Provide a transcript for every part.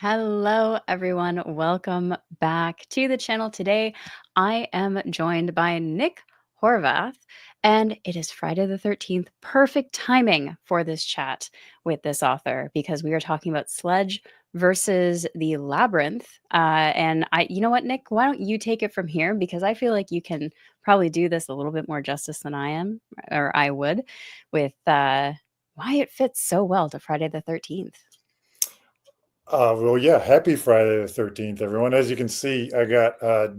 Hello, everyone. Welcome back to the channel. Today, I am joined by Nick Horvath, and it is Friday the 13th. Perfect timing for this chat with this author because we are talking about Sledge versus the Labyrinth. You know what, Nick? Why don't you take it from here? Because I feel like you can probably do this a little bit more justice than I am, or I would, with why it fits so well to Friday the 13th. Well, yeah, happy Friday the 13th, everyone. As you can see, I got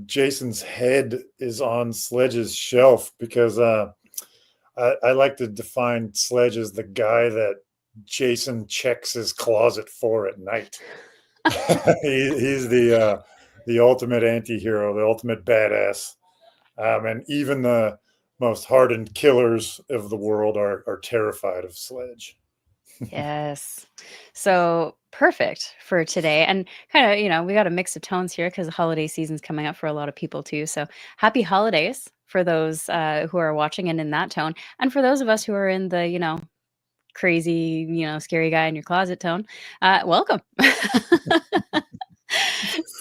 Jason's head is on Sledge's shelf because I like to define Sledge as the guy that Jason checks his closet for at night. He's the ultimate anti-hero, the ultimate badass. And even the most hardened killers of the world are terrified of Sledge. Yes. So perfect for today. And kind of, we got a mix of tones here because the holiday season's coming up for a lot of people too. So happy holidays for those who are watching and in that tone. And for those of us who are in the, crazy, scary guy in your closet tone, welcome.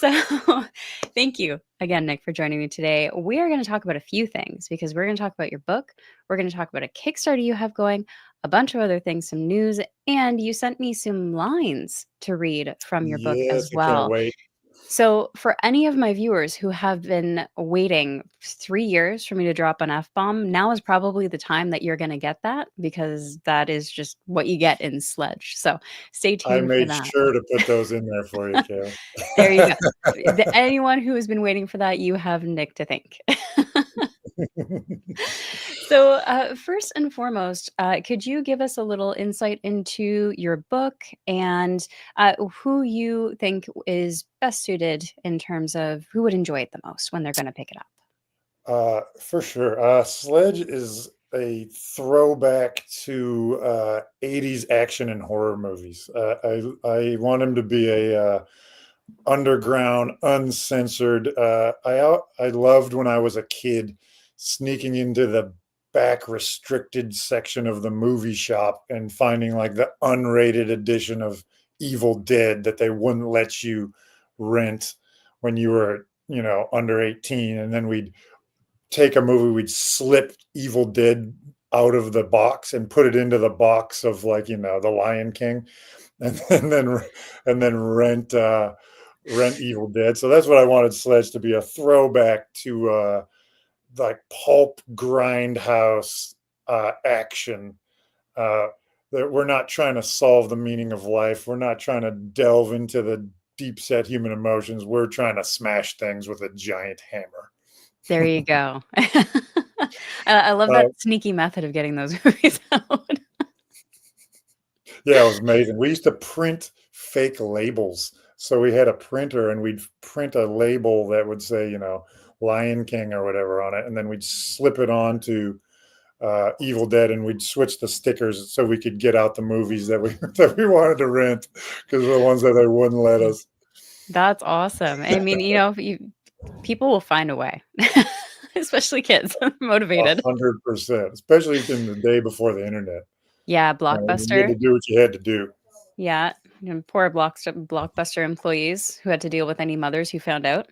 So, thank you again, Nick, for joining me today. We are going to talk about a few things because we're going to talk about your book. We're going to talk about a Kickstarter you have going, a bunch of other things, some news, and you sent me some lines to read from your book Yes, as I can't well. wait. So, for any of my viewers who have been waiting 3 years for me to drop an F bomb, now is probably the time that you're going to get that because that is just what you get in Sledge. So, stay I tuned for made that. sure to put those in there for you, Kayla. There you go. Anyone who has been waiting for that, you have Nick to thank. So, first and foremost, could you give us a little insight into your book and who you think is best suited in terms of who would enjoy it the most when they're going to pick it up? For sure. Sledge is a throwback to 80s action and horror movies. I want him to be a underground, uncensored. I loved when I was a kid sneaking into the back restricted section of the movie shop and finding like the unrated edition of Evil Dead that they wouldn't let you rent when you were, under 18. And then we'd take a movie, we'd slip Evil Dead out of the box and put it into the box of like, the Lion King, and then rent Evil Dead. So that's what I wanted Sledge to be, a throwback to like pulp grindhouse action. Uh, that we're not trying to solve the meaning of life. We're not trying to delve into the deep set human emotions. We're trying to smash things with a giant hammer. There you go. I love that Uh, sneaky method of getting those movies out. Yeah, it was amazing. We used to print fake labels. So we had a printer and we'd print a label that would say, Lion King or whatever on it. And then we'd slip it on to Evil Dead and we'd switch the stickers so we could get out the movies that we that we wanted to rent because the ones that they wouldn't let us. That's awesome. I mean, people will find a way, especially kids, motivated. 100%, especially in the day before the internet. Yeah, You had Blockbuster. to do what you had to do. Yeah, poor Blockbuster employees who had to deal with any mothers who found out.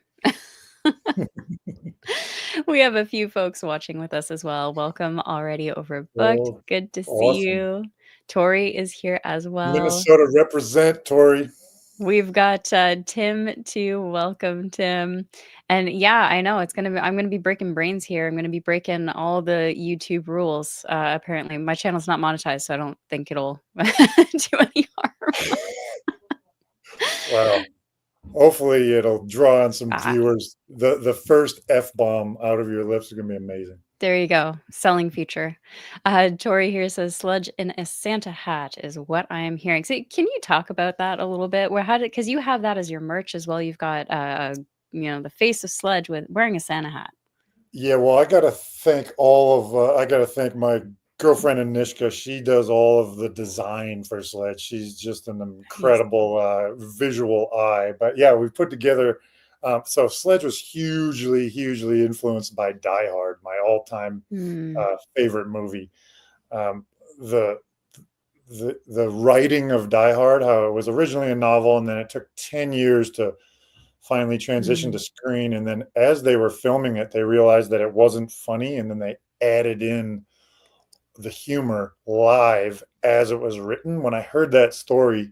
We have a few folks watching with us as well. Welcome already overbooked. Well, Good to see awesome. you. Tori is here as well. Minnesota represent, Tori. We've got Tim too. Welcome, Tim. And yeah, I know I'm gonna be breaking brains here. I'm gonna be breaking all the YouTube rules. Apparently, my channel's not monetized, so I don't think it'll do any harm. Wow. Hopefully, it'll draw on some Ah, viewers. The first F bomb out of your lips is gonna be amazing. there you go. Selling feature. Tori here says sludge in a Santa hat is what I am hearing. So can you talk about that a little bit? Where how did because you have that as your merch as well. You've got the face of sludge with wearing a Santa hat. Yeah, well, I gotta thank my girlfriend Anishka. She does all of the design for Sledge. She's just an Nice. incredible visual eye. But yeah, we put together. So Sledge was hugely influenced by Die Hard, my all-time Hmm. favorite movie. Um, the the writing of Die Hard, how it was originally a novel, and then it took 10 years to finally transition to Mm. screen. And then as they were filming it, they realized that it wasn't funny, and then they added in the humor live as it was written. When I heard that story,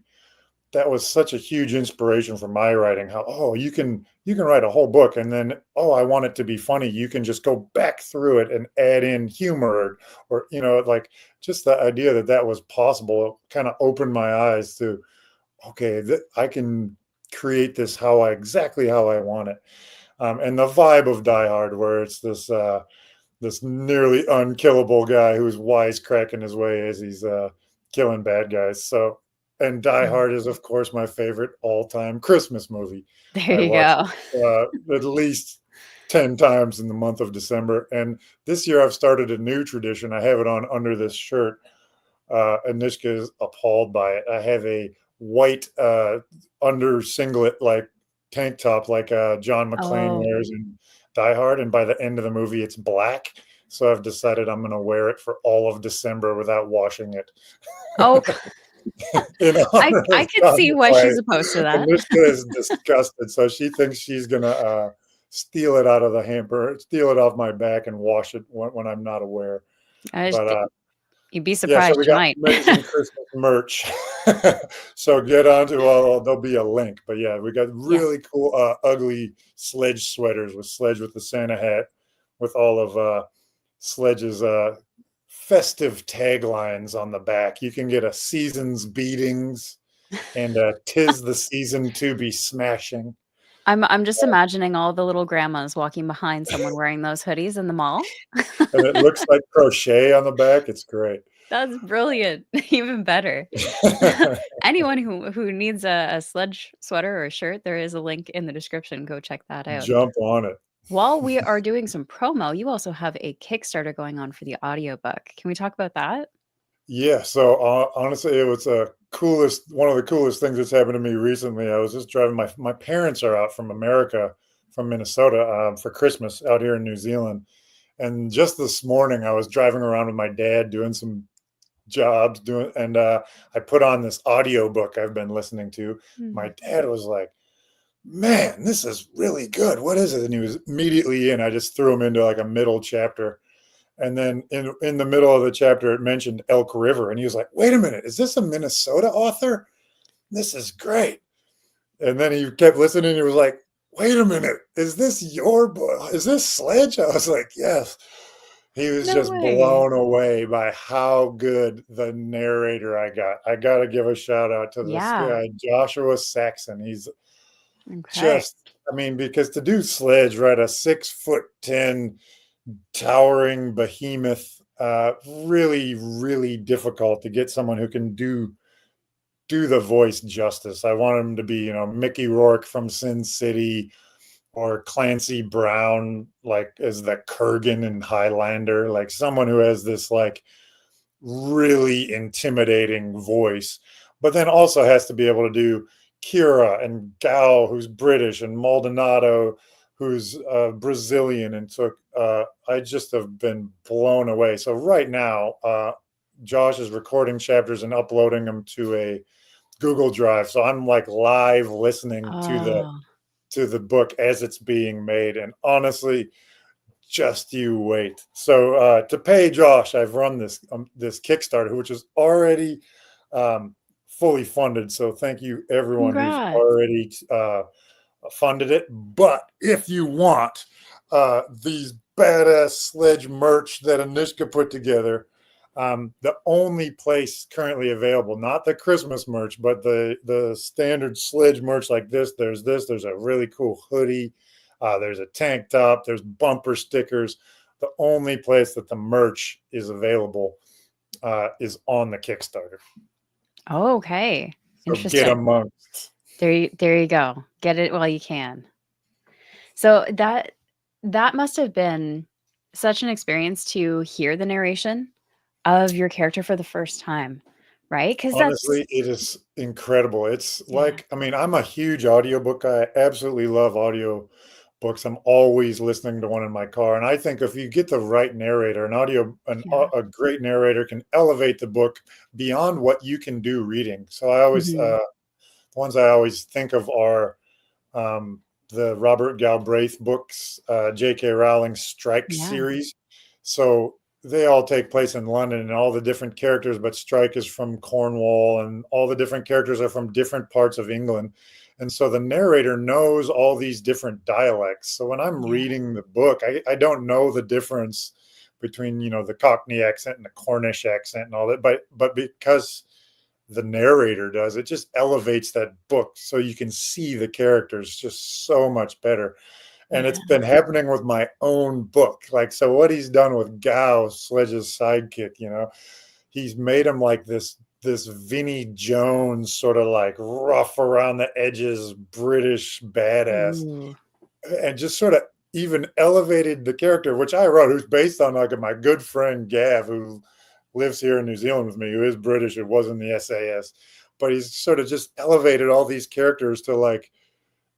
that was such a huge inspiration for my writing. How, oh, you can write a whole book, and then, oh, I want it to be funny, you can just go back through it and add in humor, or like, just the idea that that was possible kind of opened my eyes to, okay, I can create this exactly how I want it. And the vibe of Die Hard, where it's this nearly unkillable guy who's wisecracking his way as he's killing bad guys. So, and Die Mm. Hard is, of course, my favorite all-time Christmas movie. There I you watch go. it at least 10 times in the month of December. And this year I've started a new tradition. I have it on under this shirt. Anishka is appalled by it. I have a white under singlet, like tank top, like John McClane Oh, wears in Die Hard, and by the end of the movie, it's black. So I've decided I'm going to wear it for all of December without washing it, oh, in I honor I of could John see why McClane. she's opposed to that. Anishka is disgusted, so she thinks she's going to steal it out of the hamper, steal it off my back, and wash it when I'm not aware. I But just, you'd be yeah, so surprised, we she got might. amazing Christmas merch. So get onto, well, there'll be a link, but yeah, we got Yeah. really cool, ugly Sledge sweaters with Sledge with the Santa hat, with all of Sledge's festive taglines on the back. You can get a season's beatings and "'Tis the season to be smashing," I'm just imagining all the little grandmas walking behind someone wearing those hoodies in the mall. and it looks like crochet on the back. It's great. That's brilliant. Even better. Anyone who needs a Sledge sweater or a shirt, there is a link in the description. Go check that out. Jump on it. While we are doing some promo, you also have a Kickstarter going on for the audiobook. Can we talk about that? Yeah, so honestly, it was one of the coolest things that's happened to me recently. I was just driving. My parents are out from America, from Minnesota, for Christmas out here in New Zealand. And just this morning, I was driving around with my dad doing some jobs, and I put on this audio book I've been listening to. My Mhm. dad was like, "Man, this is really good. What is it?" And he was immediately in. I just threw him into like a middle chapter. And then in the middle of the chapter, it mentioned Elk River. And he was like, "Wait a minute, is this a Minnesota author? This is great." And then he kept listening. He was like, "Wait a minute, is this your book? Is this Sledge?" I was like, "Yes." He was No just way. blown away by how good the narrator I got. I got to give a shout out to this Yeah. guy, Joshua Saxon. He's Okay. just, I mean, because to do Sledge, right, a 6'10" towering behemoth, really, really difficult to get someone who can do the voice justice. I want him to be, Mickey Rourke from Sin City, or Clancy Brown, like as the Kurgan in Highlander, like someone who has this like really intimidating voice, but then also has to be able to do Kira and Gal, who's British, and Maldonado, who's Brazilian. And so I just have been blown away. So right now, Josh is recording chapters and uploading them to a Google Drive. So I'm like live listening to Oh, the book as it's being made. And honestly, just you wait. So to pay Josh, I've run this Kickstarter, which is already fully funded. So thank you everyone who's congrats. already funded it. But if you want these badass Sledge merch that Anishka put together, the only place currently available, not the Christmas merch, but the standard Sledge merch like this. There's a really cool hoodie. There's a tank top. There's bumper stickers. The only place that the merch is available is on the Kickstarter. Okay. So get Interesting. amongst. There you go. Get it while you can. So that must have been such an experience to hear the narration of your character for the first time, right? Because that's Honestly, it is incredible. It's yeah. like, I mean, I'm a huge audiobook guy. I absolutely love audio books. I'm always listening to one in my car. And I think if you get the right narrator, Yeah. a great narrator can elevate the book beyond what you can do reading. So Mhm. the ones I always think of are um, the Robert Galbraith books, J.K. Rowling's Strike Yeah. series. So they all take place in London and all the different characters, but Strike is from Cornwall and all the different characters are from different parts of England. And so the narrator knows all these different dialects. So when I'm Yeah. reading the book, I don't know the difference between, the Cockney accent and the Cornish accent and all that. But because the narrator does, it just elevates that book so you can see the characters just so much better. And it's Yeah. been happening with my own book. Like, so what he's done with Gao, Sledge's sidekick, he's made him like this Vinnie Jones sort of like rough around the edges British badass, Ooh. and just sort of even elevated the character, which I wrote, who's based on like my good friend Gav, who lives here in New Zealand with me, who is British. It was in the SAS, but he's sort of just elevated all these characters to like,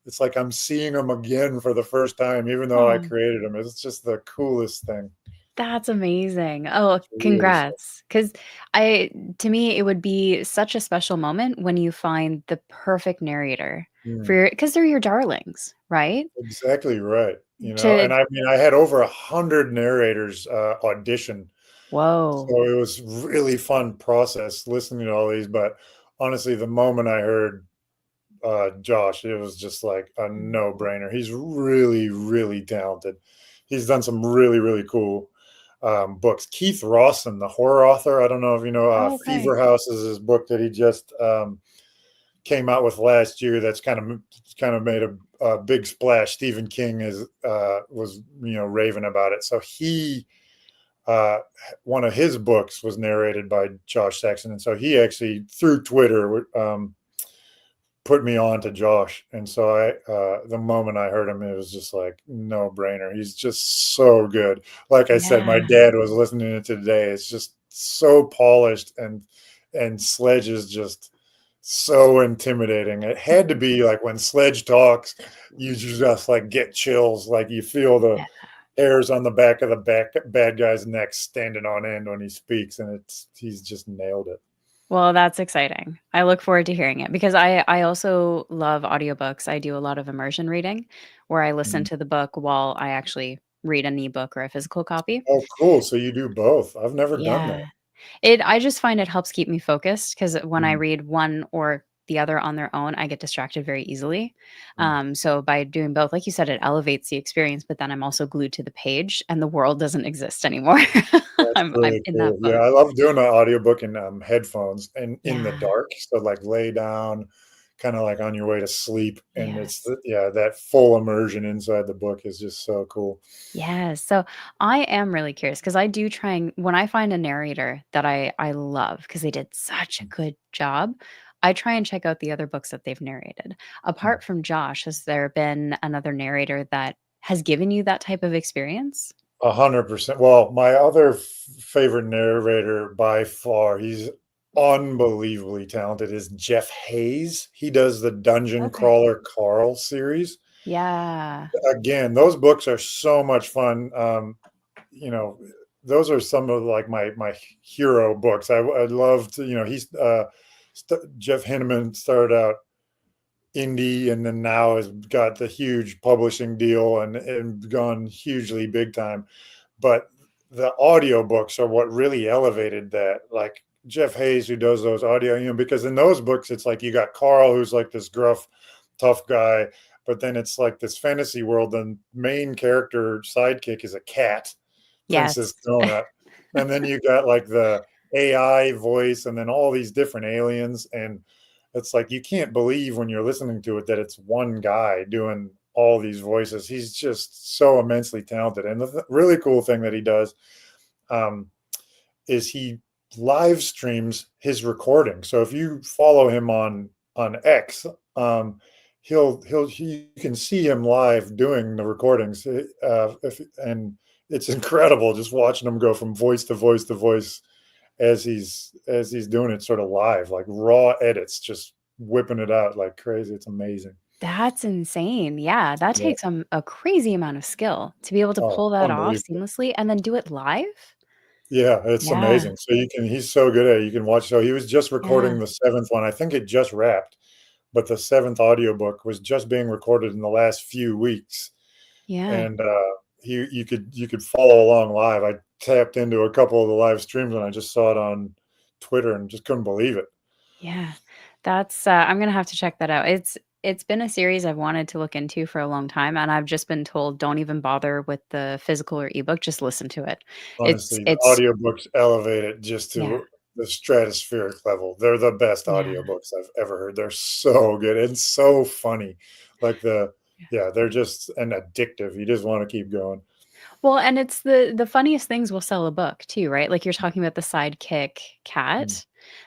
it's like I'm seeing them again for the first time, even though I Oh, created them. It's just the coolest thing. that's amazing. Oh, It really is. congrats. Because I to me, it would be such a special moment when you find the perfect narrator for Mm, your, because 'cause they're your darlings, right? exactly right. To And I mean, I had over 100 narrators audition. Whoa. So it was really fun process listening to all these. But honestly, the moment I heard Josh, it was just like a no brainer. He's really, really talented. He's done some really, really cool books. Keith Rawson, the horror author, I don't know if you know, Oh, okay. Fever House is his book that he just came out with last year. That's kind of made a big splash. Stephen King was raving about it. So uh, one of his books was narrated by Josh Saxon, and so he actually through Twitter put me on to Josh. And so the moment I heard him, it was just like no brainer. He's just so good. Like I said, my Yeah. dad was listening to it today. It's just so polished, and Sledge is just so intimidating. It had to be like when Sledge talks, you just like get chills, like you feel the Yeah. hairs on the back of the bad guy's neck standing on end when he speaks, and he's just nailed it. Well, that's exciting. I look forward to hearing it because I also love audiobooks. I do a lot of immersion reading where I listen Mhm. to the book while I actually read an ebook or a physical copy. Oh, cool. So you do both. I've never done that. Yeah. I just find it helps keep me focused because when I Mm, read one or the other on their own, I get distracted very easily. mm. So by doing both, like you said, it elevates the experience, but then I'm also glued to the page and the world doesn't exist anymore. That's I'm really in that cool. Yeah, book. I love doing an audiobook in, headphones and in the Yeah. dark. So, like, lay down, kinda like on your way to sleep, and it's Yes. that full immersion inside the book is just so cool. Yes. So I am really curious because I do try and when I find a narrator that I love because they did such a Mm, good job, I try and check out the other books that they've narrated. mm. Apart from Josh, has there been another narrator that has given you that type of experience? 100%. Well, my other favorite narrator by far, he's unbelievably talented, is Jeff Hayes. He does the Dungeon Okay. Crawler Carl series. Yeah. Again, those books are so much fun. You know, those are some of like my hero books. I love to, Jeff Hinneman started out indie and then now has got the huge publishing deal and gone hugely big time. But the audio books are what really elevated that. Like Jeff Hayes, who does those audio, because in those books, it's like you got Carl, who's like this gruff, tough guy, but then it's like this fantasy world. The main character sidekick is a cat, Princess Yes. Donut. And then you got like the AI voice and then all these different aliens. And it's like you can't believe when you're listening to it that it's one guy doing all these voices. He's just so immensely talented. And the really cool thing that he does um, is he live streams his recording. So if you follow him on X, you can see him live doing the recordings. And it's incredible just watching him go from voice to voice to voice as he's doing it sort of live, like raw edits, just whipping it out like crazy. It's amazing. That's insane. Yeah, that Yeah. takes a crazy amount of skill to be able to Oh, pull that off unbelievable. seamlessly and then do it live? Yeah, it's Yeah, amazing. So he's so good at it. You can watch. So he was just yeah, recording the seventh one. I think it just wrapped, but the seventh audiobook was just being recorded in the last few weeks. yeah, And you could follow along live. I tapped into a couple of the live streams and I just saw it on Twitter and just couldn't believe it. yeah. That's, I'm gonna have to check that out. It's been a series I've wanted to look into for a long time, and I've just been told, "Don't even bother with the physical or ebook, just listen to it." Honestly, the It's audiobooks elevate it just yeah, to the stratospheric level. They're the best yeah. audiobooks I've ever heard. They're so good and so funny. Like yeah, they're just and addictive. You just want to keep going. Well, and it's the funniest things will sell a book too, right? Like you're talking about the sidekick Mm, cat. mm.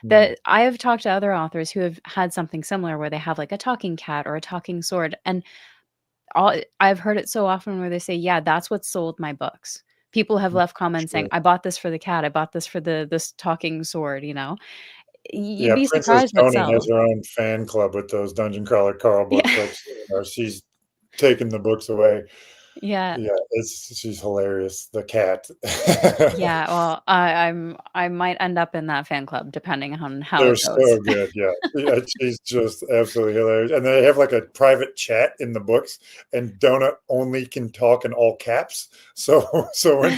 That I have talked to other authors who have had something similar where they have like a talking cat or a talking sword, and all I've heard it so often where they say, "Yeah, that's what sold my books." People have Mm, left comments saying, sure. "I bought this for the cat. I bought this for the this talking sword," you know? You'd Yeah, be Princess surprised it Tony has sells. her own fan club with those Dungeon Crawler Carl Yeah. books. Like, she's taken the books away. Yeah. Yeah, she's hilarious. The cat. Yeah, well, I might end up in that fan club depending on how They're it goes. so good, yeah. Yeah, she's just absolutely hilarious, and they have, like, a private chat in the books, and Donut only can talk in all caps, so so when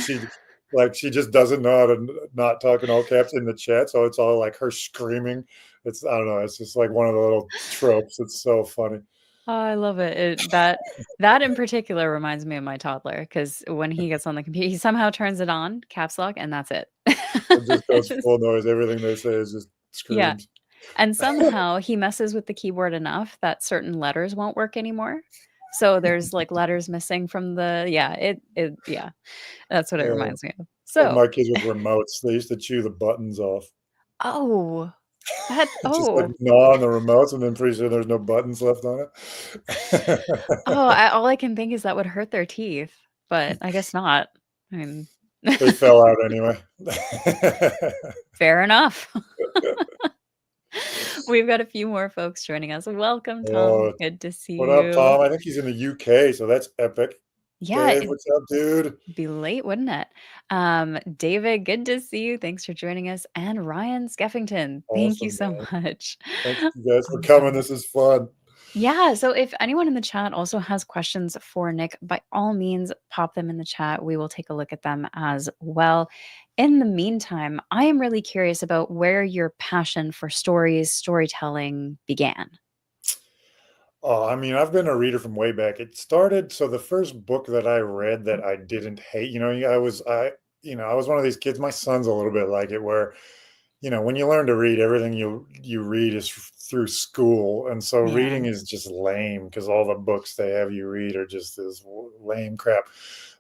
she just doesn't know how to n not talk in all caps in the chat, so it's all, like, her screaming. I don't know, it's just, like, one of the little tropes. It's so funny. Oh, I love it. That in particular reminds me of my toddler because when he gets on the computer, he somehow turns it on, caps lock, and that's it. It just goes full noise. Everything they say is just Yeah, screams. and somehow he messes with the keyboard enough that certain letters won't work anymore. So there's, like, letters missing from the yeah, yeah, that's what it Uh, reminds me of. or So my kids with remotes, they used to chew the buttons off. oh, that Just, like, oh, gnaw on the remotes, and then pretty soon there's no buttons left on oh, it. all I can think is that would hurt their teeth, but I guess not. I mean, They fell out anyway. fair enough. We've got a few more folks joining us. Welcome, Tom. Oh, Good to see what up, you. Tom? I think he's in the UK, so that's epic. Yeah, Dave, it'd what's up, dude? be late, wouldn't it? David, good to see you. Thanks for joining us. And Ryan Skeffington, thank you Awesome, so man. much. Thank you guys for coming. Awesome. This is fun. Yeah, so if anyone in the chat also has questions for Nick, by all means, pop them in the chat. We will take a look at them as well. In the meantime, I am really curious about where your passion for stories, storytelling began. Oh, I mean, I've been a reader from way back. It started so the first book that I read that I didn't hate, I was one of these kids. My son's a little bit like it, where when you learn to read, everything you read is through school, and so Yeah. reading is just lame because all the books they have you read are just this lame crap.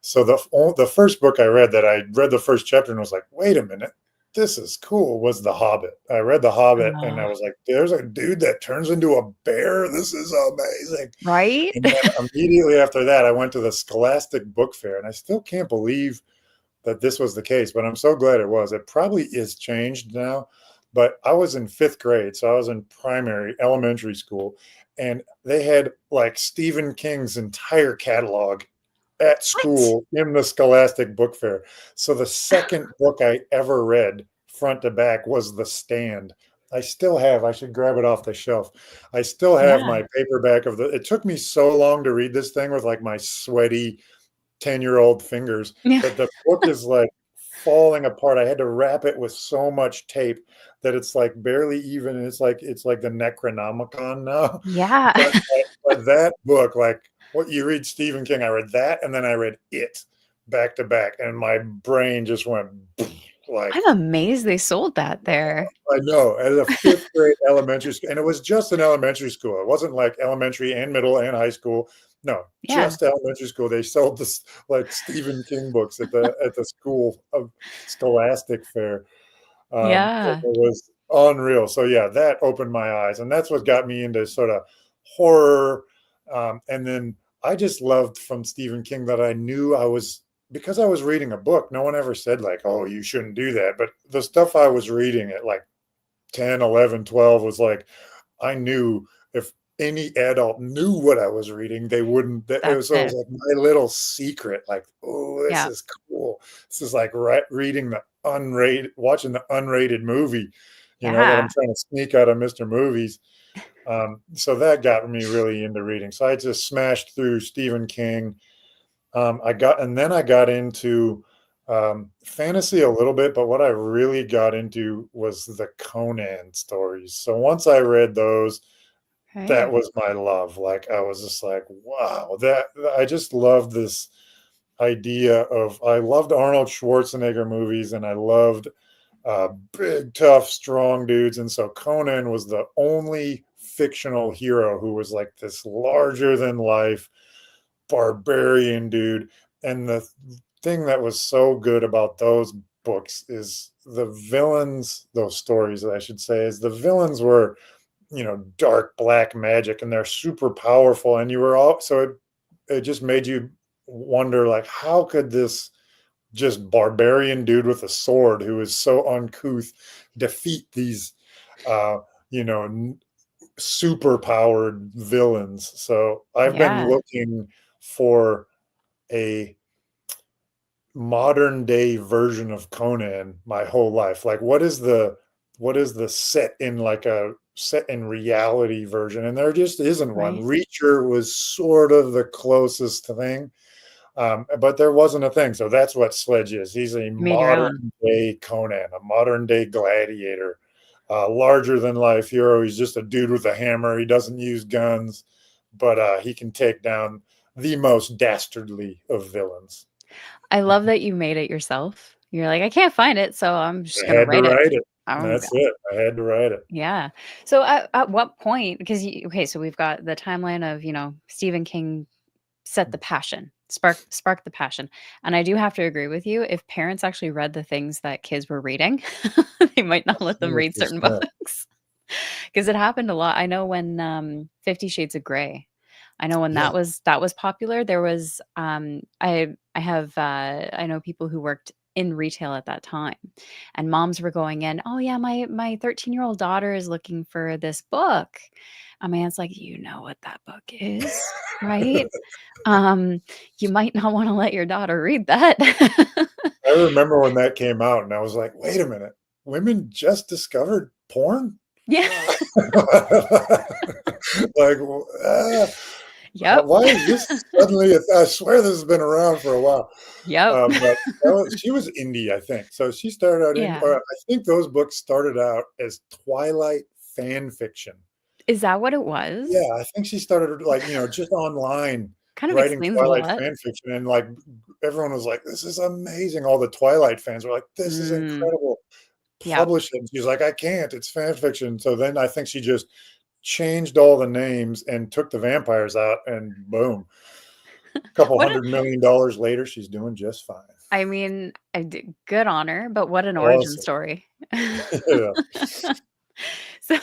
So the first book I read that I read the first chapter and was like, wait a minute, this is cool, was The Hobbit. I read The Hobbit and I Oh, was like, there's a dude that turns into a bear. This is amazing. right? And then immediately after that, I went to the Scholastic Book Fair, and I still can't believe that this was the case, but I'm so glad it was. It probably is changed now, but I was in fifth grade, so I was in elementary school, and they had like Stephen King's entire catalog at What? school in the Scholastic Book Fair. So the second book I ever read front to back was The Stand. I should grab it off the shelf. I still have Yeah. my paperback it took me so long to read this thing with like my sweaty 10-year-old fingers Yeah. that the book is like falling apart. I had to wrap it with so much tape that it's like barely even. It's like the Necronomicon now. Yeah. But that book, like what you read Stephen King, I read that and then I read it back to back, and my brain just went like I'm amazed they sold that there. I know, at a fifth grade elementary school, and it was just an elementary school. It wasn't like elementary and middle and high school. No, Yeah. just elementary school. They sold this like Stephen King books at the school of Scholastic Fair. It Yeah. was unreal. So yeah, that opened my eyes, and that's what got me into sort of horror. And then I just loved from Stephen King that I knew I was because I was reading a book. No one ever said like, "Oh, you shouldn't do that." But the stuff I was reading at like 10, 11, 12 was like, I knew if any adult knew what I was reading, they wouldn't. That's It was it. like my little secret. Like, oh, this Yeah. is cool. This is like reading the watching the unrated movie, that I'm Yeah. trying to sneak out of Mr. Movies. So that got me really into reading. So I just smashed through Stephen King. And then I got into fantasy a little bit, but what I really got into was the Conan stories. So once I read those, that Right. was my love. Like I was just like, wow, that I just loved this idea of I loved Arnold Schwarzenegger movies and I loved big, tough, strong dudes. And so Conan was the only fictional hero who was like this larger than life barbarian dude. And the thing that was so good about those books is the villains, those stories, I should say, is the villains were, dark black magic and they're super powerful. And you were all, so it just made you wonder, like, how could this just barbarian dude with a sword who is so uncouth defeat these, uh, you know, super powered villains? So I've been Yeah. looking for a modern day version of Conan my whole life. Like what is the set in reality version? And there just isn't one. Right. Reacher was sort of the closest thing. But there wasn't a thing. So that's what Sledge is. He's a You made your own. modern day Conan, a modern day gladiator, larger than life hero. He's just a dude with a hammer. He doesn't use guns, but he can take down the most dastardly of villains. I love that you made it yourself. You're like, "I can't find it, so I'm just I gonna had to write it." write it. I'm That's it. I had to write it. Yeah. So at what point, because okay, so we've got the timeline of, Stephen King set the passion, spark the passion. And I do have to agree with you. If parents actually read the things that kids were reading, they might not let them read certain 100%. books. Because it happened a lot. I know when 50 Shades of Grey, I know when Yeah. that was popular, there was I have I know people who worked in retail at that time, and moms were going in, "Oh yeah, my 13-year-old daughter is looking for this book." My aunt's like, "You know what that book is, right? Um, you might not want to let your daughter read that." I remember when that came out and I was like, wait a minute, women just discovered porn? Yeah. Like, Yep. why is this suddenly? I swear this has been around for a while. Yep. But she was indie, I think. So she started out in, Yeah. or I think those books started out as Twilight fan fiction. Is that what it was? Yeah, I think she started like, just online Kind of writing explains a Twilight lot. fan fiction, and like everyone was like, "This is amazing." All the Twilight fans were like, "This is Mm, incredible. yep. Publish it." And she's like, "I can't. It's fan fiction." So then I think she just changed all the names and took the vampires out, and boom, a couple What a $100 million later, she's doing just fine. I mean, good on her, but what an origin Awesome. story. Yeah. So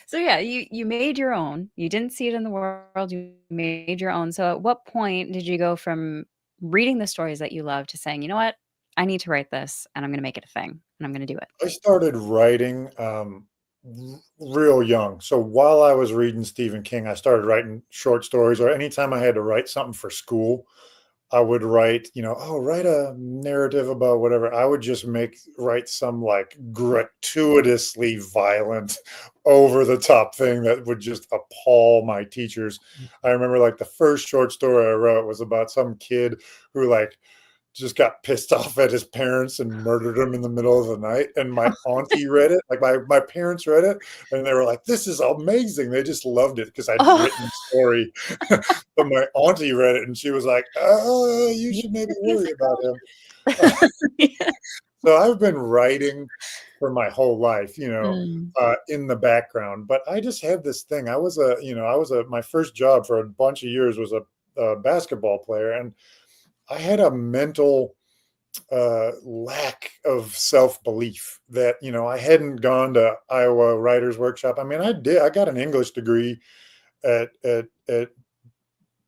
so yeah, you made your own. You didn't see it in the world, you made your own. So at what point did you go from reading the stories that you love to saying, "You know what? I need to write this and I'm gonna make it a thing and I'm gonna do it." I started writing real young. So while I was reading Stephen King, I started writing short stories, or anytime I had to write something for school, I would write, oh, write a narrative about whatever. I would just write some like gratuitously violent, over the top thing that would just appall my teachers. I remember like the first short story I wrote was about some kid who like just got pissed off at his parents and murdered him in the middle of the night. And my auntie read it, like my parents read it, and they were like, "This is amazing." They just loved it because I'd Oh, written the story. But my auntie read it and she was like, you you should maybe piece worry of about him. crap. Yeah. So I've been writing for my whole life, Mm, in the background. But I just had this thing. My first job for a bunch of years was a basketball player, and I had a mental lack of self belief that I hadn't gone to Iowa Writers Workshop. I mean, I did. I got an English degree at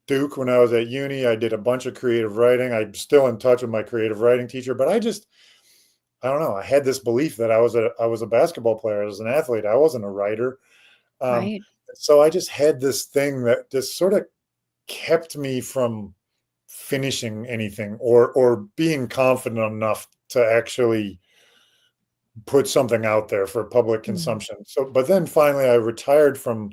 Duke when I was at uni. I did a bunch of creative writing. I'm still in touch with my creative writing teacher, but I don't know. I had this belief that I was a basketball player, I was an athlete. I wasn't a writer. Um, right. So I just had this thing that just sort of kept me from finishing anything or being confident enough to actually put something out there for public Mm. consumption. So, but then finally, I retired from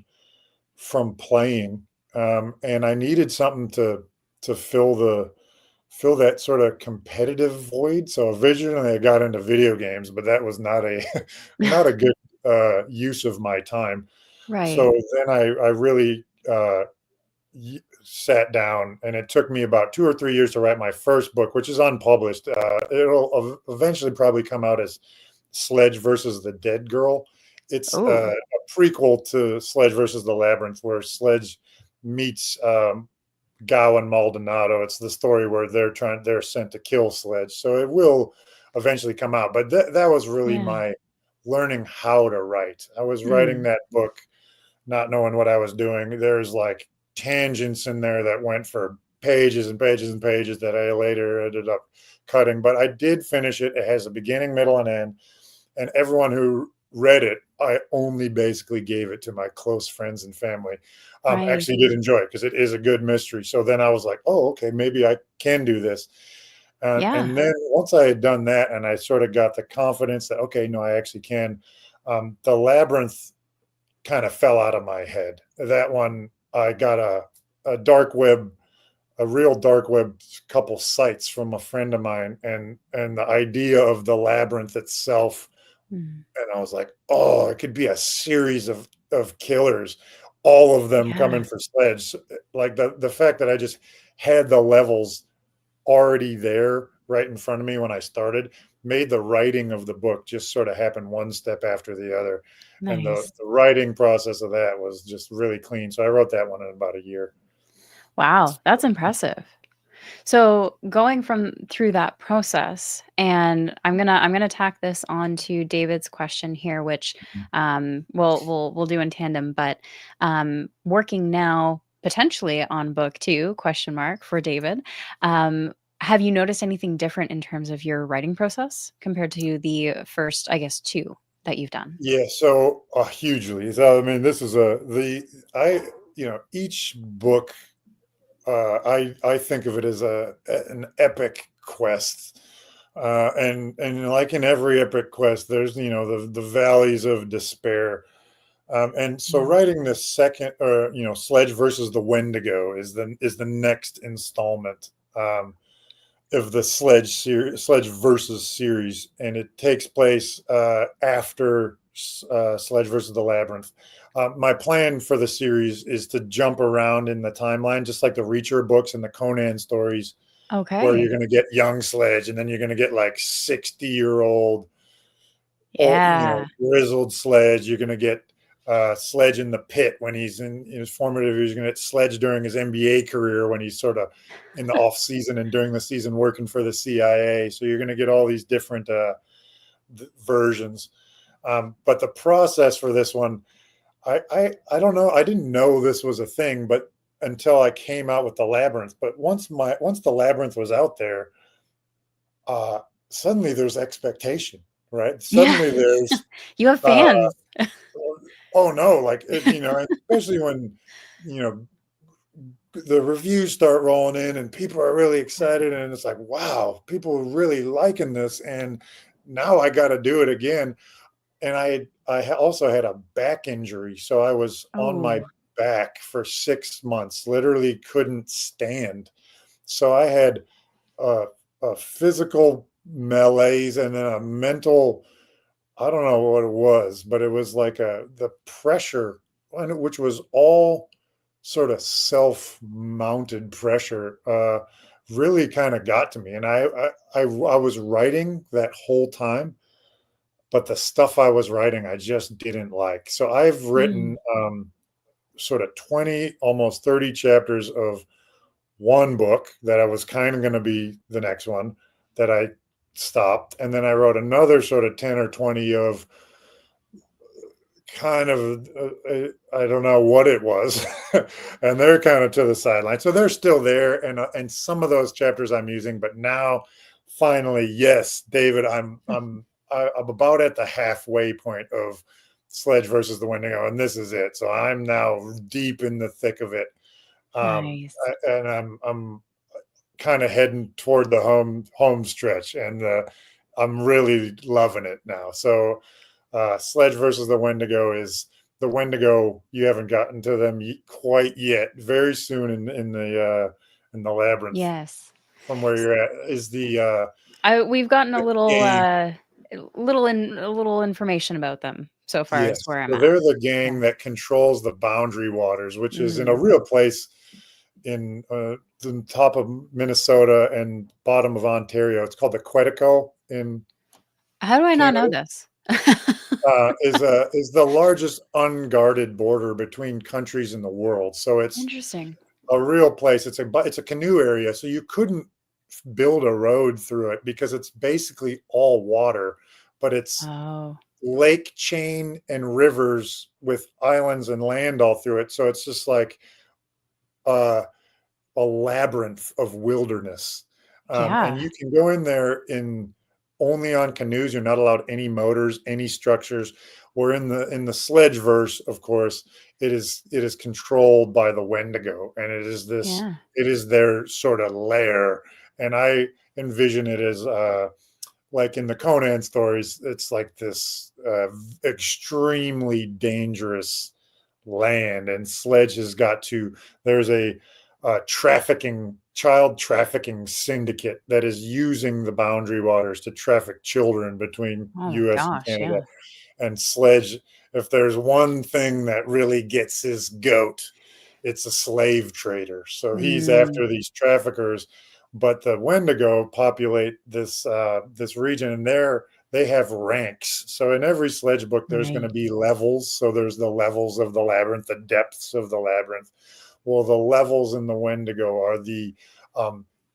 playing, and I needed something to fill that sort of competitive void. So originally, I got into video games, but that was not a not a good use of my time. Right. So then I really sat down, and it took me about 2 or 3 years to write my first book, which is unpublished. It'll eventually probably come out as Sledge versus the Dead Girl. It's Oh, a prequel to Sledge versus the Labyrinth, where Sledge meets Gow and Maldonado. It's the story where they're sent to kill Sledge. So it will eventually come out. But that was really yeah. my learning how to write. I was writing Mm. that book not knowing what I was doing. There's like tangents in there that went for pages and pages and pages that I later ended up cutting. But I did finish it. It has a beginning, middle, and end. And everyone who read it, I only basically gave it to my close friends and family. Right. Actually, did enjoy it because it is a good mystery. So then I was like, oh, okay, maybe I can do this. Yeah. And then once I had done that, and I sort of got the confidence that okay, no, I actually can. The labyrinth kind of fell out of my head. That one, I got a dark web, a real dark web couple sites from a friend of mine, and the idea of the labyrinth itself, Mm. and I was like, oh, it could be a series of killers, all of them Yeah. coming for Sledge. Like the fact that I just had the levels already there right in front of me when I started made the writing of the book just sort of happen one step after the other. And Nice. the writing process of that was just really clean. So I wrote that one in about a year. Wow, that's impressive. So going from through that process, and I'm gonna tack this on to David's question here, which we'll do in tandem. But working now potentially on book two question mark for David. Have you noticed anything different in terms of your writing process compared to the first, I guess, two that you've done? Yeah, so hugely. So I mean, this is a the I each book I think of it as an epic quest, and like in every epic quest, there's the valleys of despair, and so Mm. writing this second, or Sledge versus the Wendigo is the next installment of the Sledge versus series, and it takes place after Sledge versus the Labyrinth. My plan for the series is to jump around in the timeline, just like the Reacher books and the Conan stories, where Okay. you're going to get young Sledge, and then you're going to get like 60-year-old, or Yeah. grizzled Sledge. You're going to get Sledge in the pit when he's in his formative years. You're going to get Sledge during his NBA career when he's sort of in the off season and during the season working for the CIA. So you're going to get all these different versions. But the process for this one, I don't know. I didn't know this was a thing, but until I came out with the labyrinth. But once the labyrinth was out there, uh, suddenly there's expectation, right? Yeah. Suddenly there's You have uh, fans. oh no, like especially when you know the reviews start rolling in and people are really excited, and it's like, wow, people are really liking this, and now I got to do it again. And also had a back injury, so I was on my Oh, back for 6 months, literally couldn't stand. So I had a, a physical malaise and then a mental, I don't know what it was, but it was like the pressure, which was all sort of self-mounted pressure, really kind of got to me. And I was writing that whole time, but the stuff I was writing, I just didn't like. So I've written mm, sort of 20, almost 30 chapters of one book that I was kind of going to be the next one that I stopped. And then I wrote another sort of 10 or 20 of kind of, I don't know what it was. And they're kind of to the sideline. So they're still there. And some of those chapters I'm using, but now finally, yes, David, I'm about at the halfway point of Sledge versus the Wendigo, and this is it. So I'm now deep in the thick of it, Nice. and I'm kind of heading toward the home stretch, and I'm really loving it now. So Sledge versus the Wendigo is the Wendigo. You haven't gotten to them quite yet. Very soon in the labyrinth Yes. from where you're at is We've gotten a the little gang. a little information about them so far as Yes, where I'm so at. they're the Yeah. gang that controls the boundary waters, which is in a Mm. real place in the top of Minnesota and bottom of Ontario. It's called the Quetico in How do I not know Canada. this? Is the largest unguarded border between countries in the world. So it's Interesting. a real place. It's a canoe area, so you couldn't build a road through it because it's basically all water, but it's Oh, lake chain and rivers with islands and land all through it. So it's just like uh, a labyrinth of wilderness. And yeah. you can go in there in only on canoes. You're not allowed any motors, any structures. Where in the sledge verse, of course, it is controlled by the Wendigo, and Yeah. it is their sort of lair. And I envision it as like in the Conan stories, it's like this extremely dangerous land, and Sledge has got to. There's a child trafficking syndicate that is using the boundary waters to traffic children between Oh my U.S. and gosh, Canada. yeah. And Sledge, if there's one thing that really gets his goat, it's a slave trader. So he's Mm, after these traffickers, but the Wendigo populate this region, and they have ranks. So in every Sledge book, there's going to right. be levels. So there's the levels of the labyrinth, the depths of the labyrinth. Well, the levels in the Wendigo are the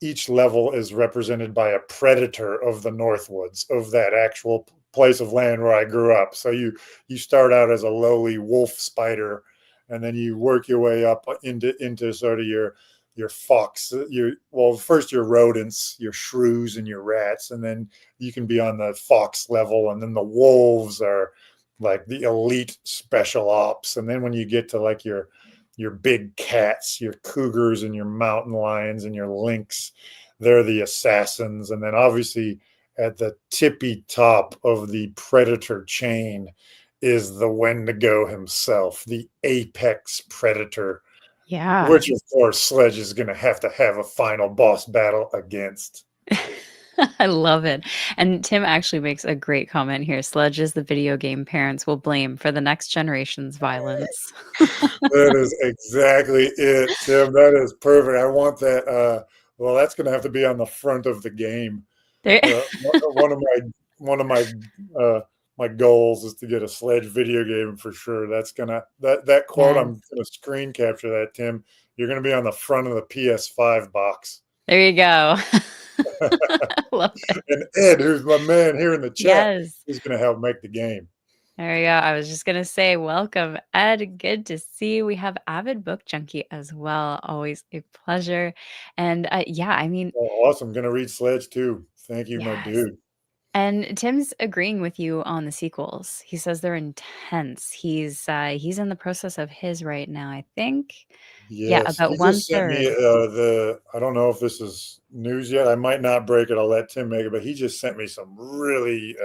each level is represented by a predator of the Northwoods, of that actual place of land where I grew up. So you start out as a lowly wolf spider, and then you work your way up into sort of your fox, first your rodents, your shrews and your rats, and then you can be on the fox level, and then the wolves are like the elite special ops, and then when you get to like your big cats, your cougars and your mountain lions and your lynx, they're the assassins. And then obviously at the tippy top of the predator chain is the Wendigo himself, the apex predator, Yeah. which of course Sledge is going to have a final boss battle against. I love it. And Tim actually makes a great comment here. Sledge is the video game parents will blame for the next generation's violence. That is exactly it, Tim. That is perfect. I want that. Well, that's going to have to be on the front of the game. There One of uh, my goals is to get a Sledge video game for sure. That quote. I'm Yes. going to screen capture that, Tim. You're going to be on the front of the PS5 box. There you go. Love it. And Ed, who's my man here in the chat, Yes. is going to help make the game. There we go. I was just gonna say, welcome, Ed. Good to see you. We have Avid Book Junkie as well. Always a pleasure. And yeah, I mean, Oh, awesome. Going to read Sledge too. Thank you, my yes. dude. And Tim's agreeing with you on the sequels. He says they're intense. He's in the process of his right now, I think. Yeah, Yes, about he just sent me 1/3. I don't know if this is news yet. I might not break it. I'll let Tim make it, but he just sent me some really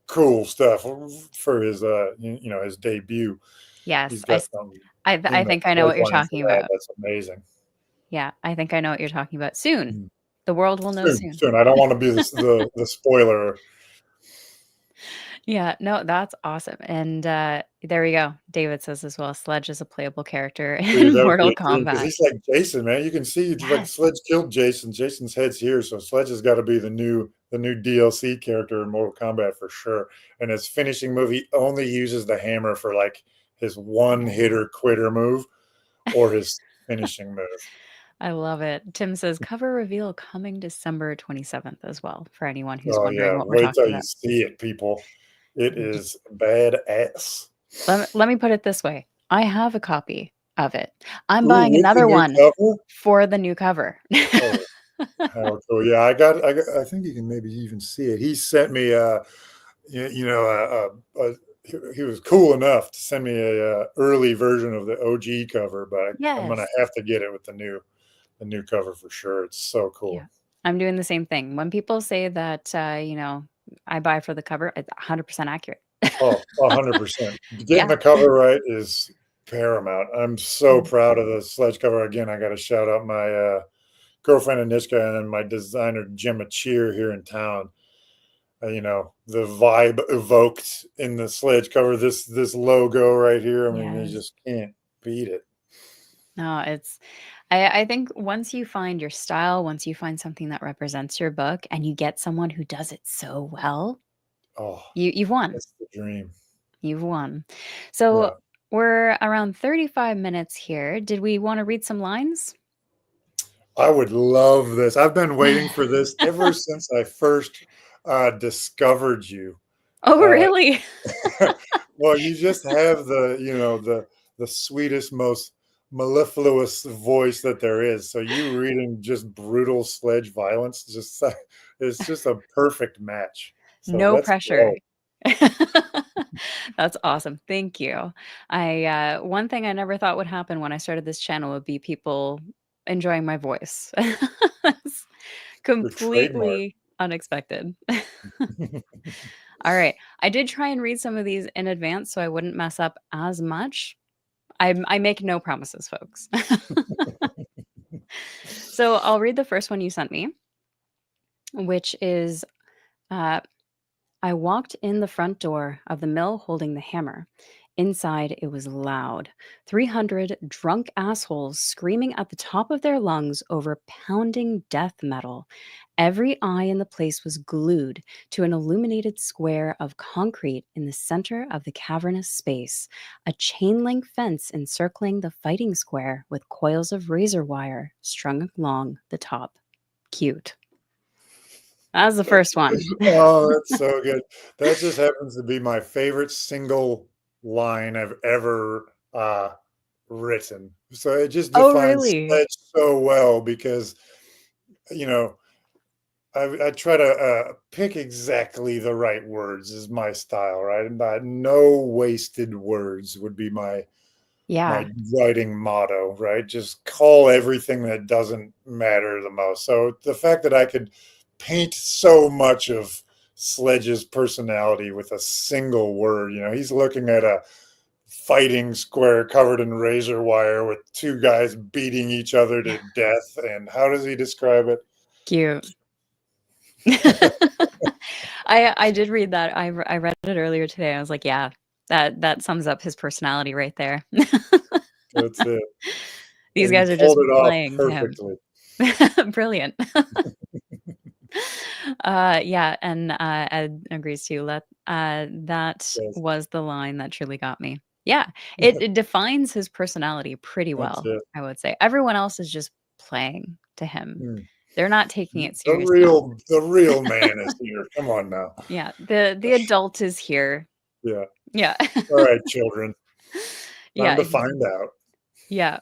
cool stuff for his his debut. Yes, He's got some I in the think I know what you're pipeline for talking that. about. That's amazing. Yeah, I think I know what you're talking about. Soon. Mm. The world will know Soon, soon. soon. I don't want to be the spoiler. Yeah, no, that's awesome. And there we go. David says as well, Sledge is a playable character Dude, in that would be Mortal a dream because Kombat. he's like Jason, man. You can see like Yes. Sledge killed Jason. Jason's head's here, so Sledge has got to be the new DLC character in Mortal Kombat for sure. And his finishing move, he only uses the hammer for like his one Yeah. hitter quitter move or his finishing move. I love it. Tim says cover reveal coming December 27th as well, for anyone who's Oh wondering yeah, what we're wait talking till you about. see it, people. It J- is badass. let me put it this way. I have a copy of it. I'm Ooh, buying with the another new one cover. for the new cover. Oh, how cool! Yeah, I think you can maybe even see it. He sent me you know, he was cool enough to send me a early version of the OG cover, but I'm gonna Yes. have to get it with the new cover for sure. It's so Yeah. cool. I'm doing the same thing. When people say that, I buy for the cover, it's 100% accurate. Oh, 100%. Getting Yeah. the cover right is paramount. I'm so Mm. proud of the Sledge cover. Again, I got to shout out my girlfriend Anishka and my designer Gemma Cheer here in town. The vibe evoked in the Sledge cover, this logo right here. I mean, you Yes. just can't beat it. No, I think once you find your style, once you find something that represents your book and you get someone who does it so well, Oh, you've won. that's the dream. You've won. So Yeah. we're around 35 minutes here. Did we want to read some lines? I would love this. I've been waiting for this ever since I first discovered you. Oh, Uh, really? well, you just have the sweetest, most mellifluous voice that there is. So you reading just brutal Sledge violence, just it's just a perfect match. So No let's pressure. go. That's awesome. Thank you. One thing I never thought would happen when I started this channel would be people enjoying my voice. It's Your trademark. completely unexpected. All right. I did try and read some of these in advance so I wouldn't mess up as much. I make no promises, folks. So I'll read the first one you sent me, which is uh, I walked in the front door of the mill holding the hammer. Inside, it was loud. 300 drunk assholes screaming at the top of their lungs over pounding death metal. Every eye in the place was glued to an illuminated square of concrete in the center of the cavernous space, a chain link fence encircling the fighting square with coils of razor wire strung along the top. Cute. That was the first one. Oh, that's so good. That just happens to be my favorite single line I've ever written. So it just Oh, defines really? Sledge so well because you know I try to pick exactly the right words is my style, right? And no wasted words would be my Yeah. writing motto, right? Just call everything that doesn't matter the most. So the fact that I could paint so much of Sledge's personality with a single word, he's looking at a fighting square covered in razor wire with two guys beating each other to death. And how does he describe it? Cute. I did read that. I read it earlier today. I was like, yeah, that sums up his personality right there. That's it. These And he guys are just pulled it off playing to him. perfectly. Brilliant. Yeah, and Ed agrees too. That Yes. was the line that truly got me. Yeah, it defines his personality pretty That's well, it. I would say. Everyone else is just playing to him. Hmm. They're not taking it The seriously. real man is here. Come on now. Yeah, the adult is here. Yeah. Yeah. All right, children. Time Yeah, to find out. yeah.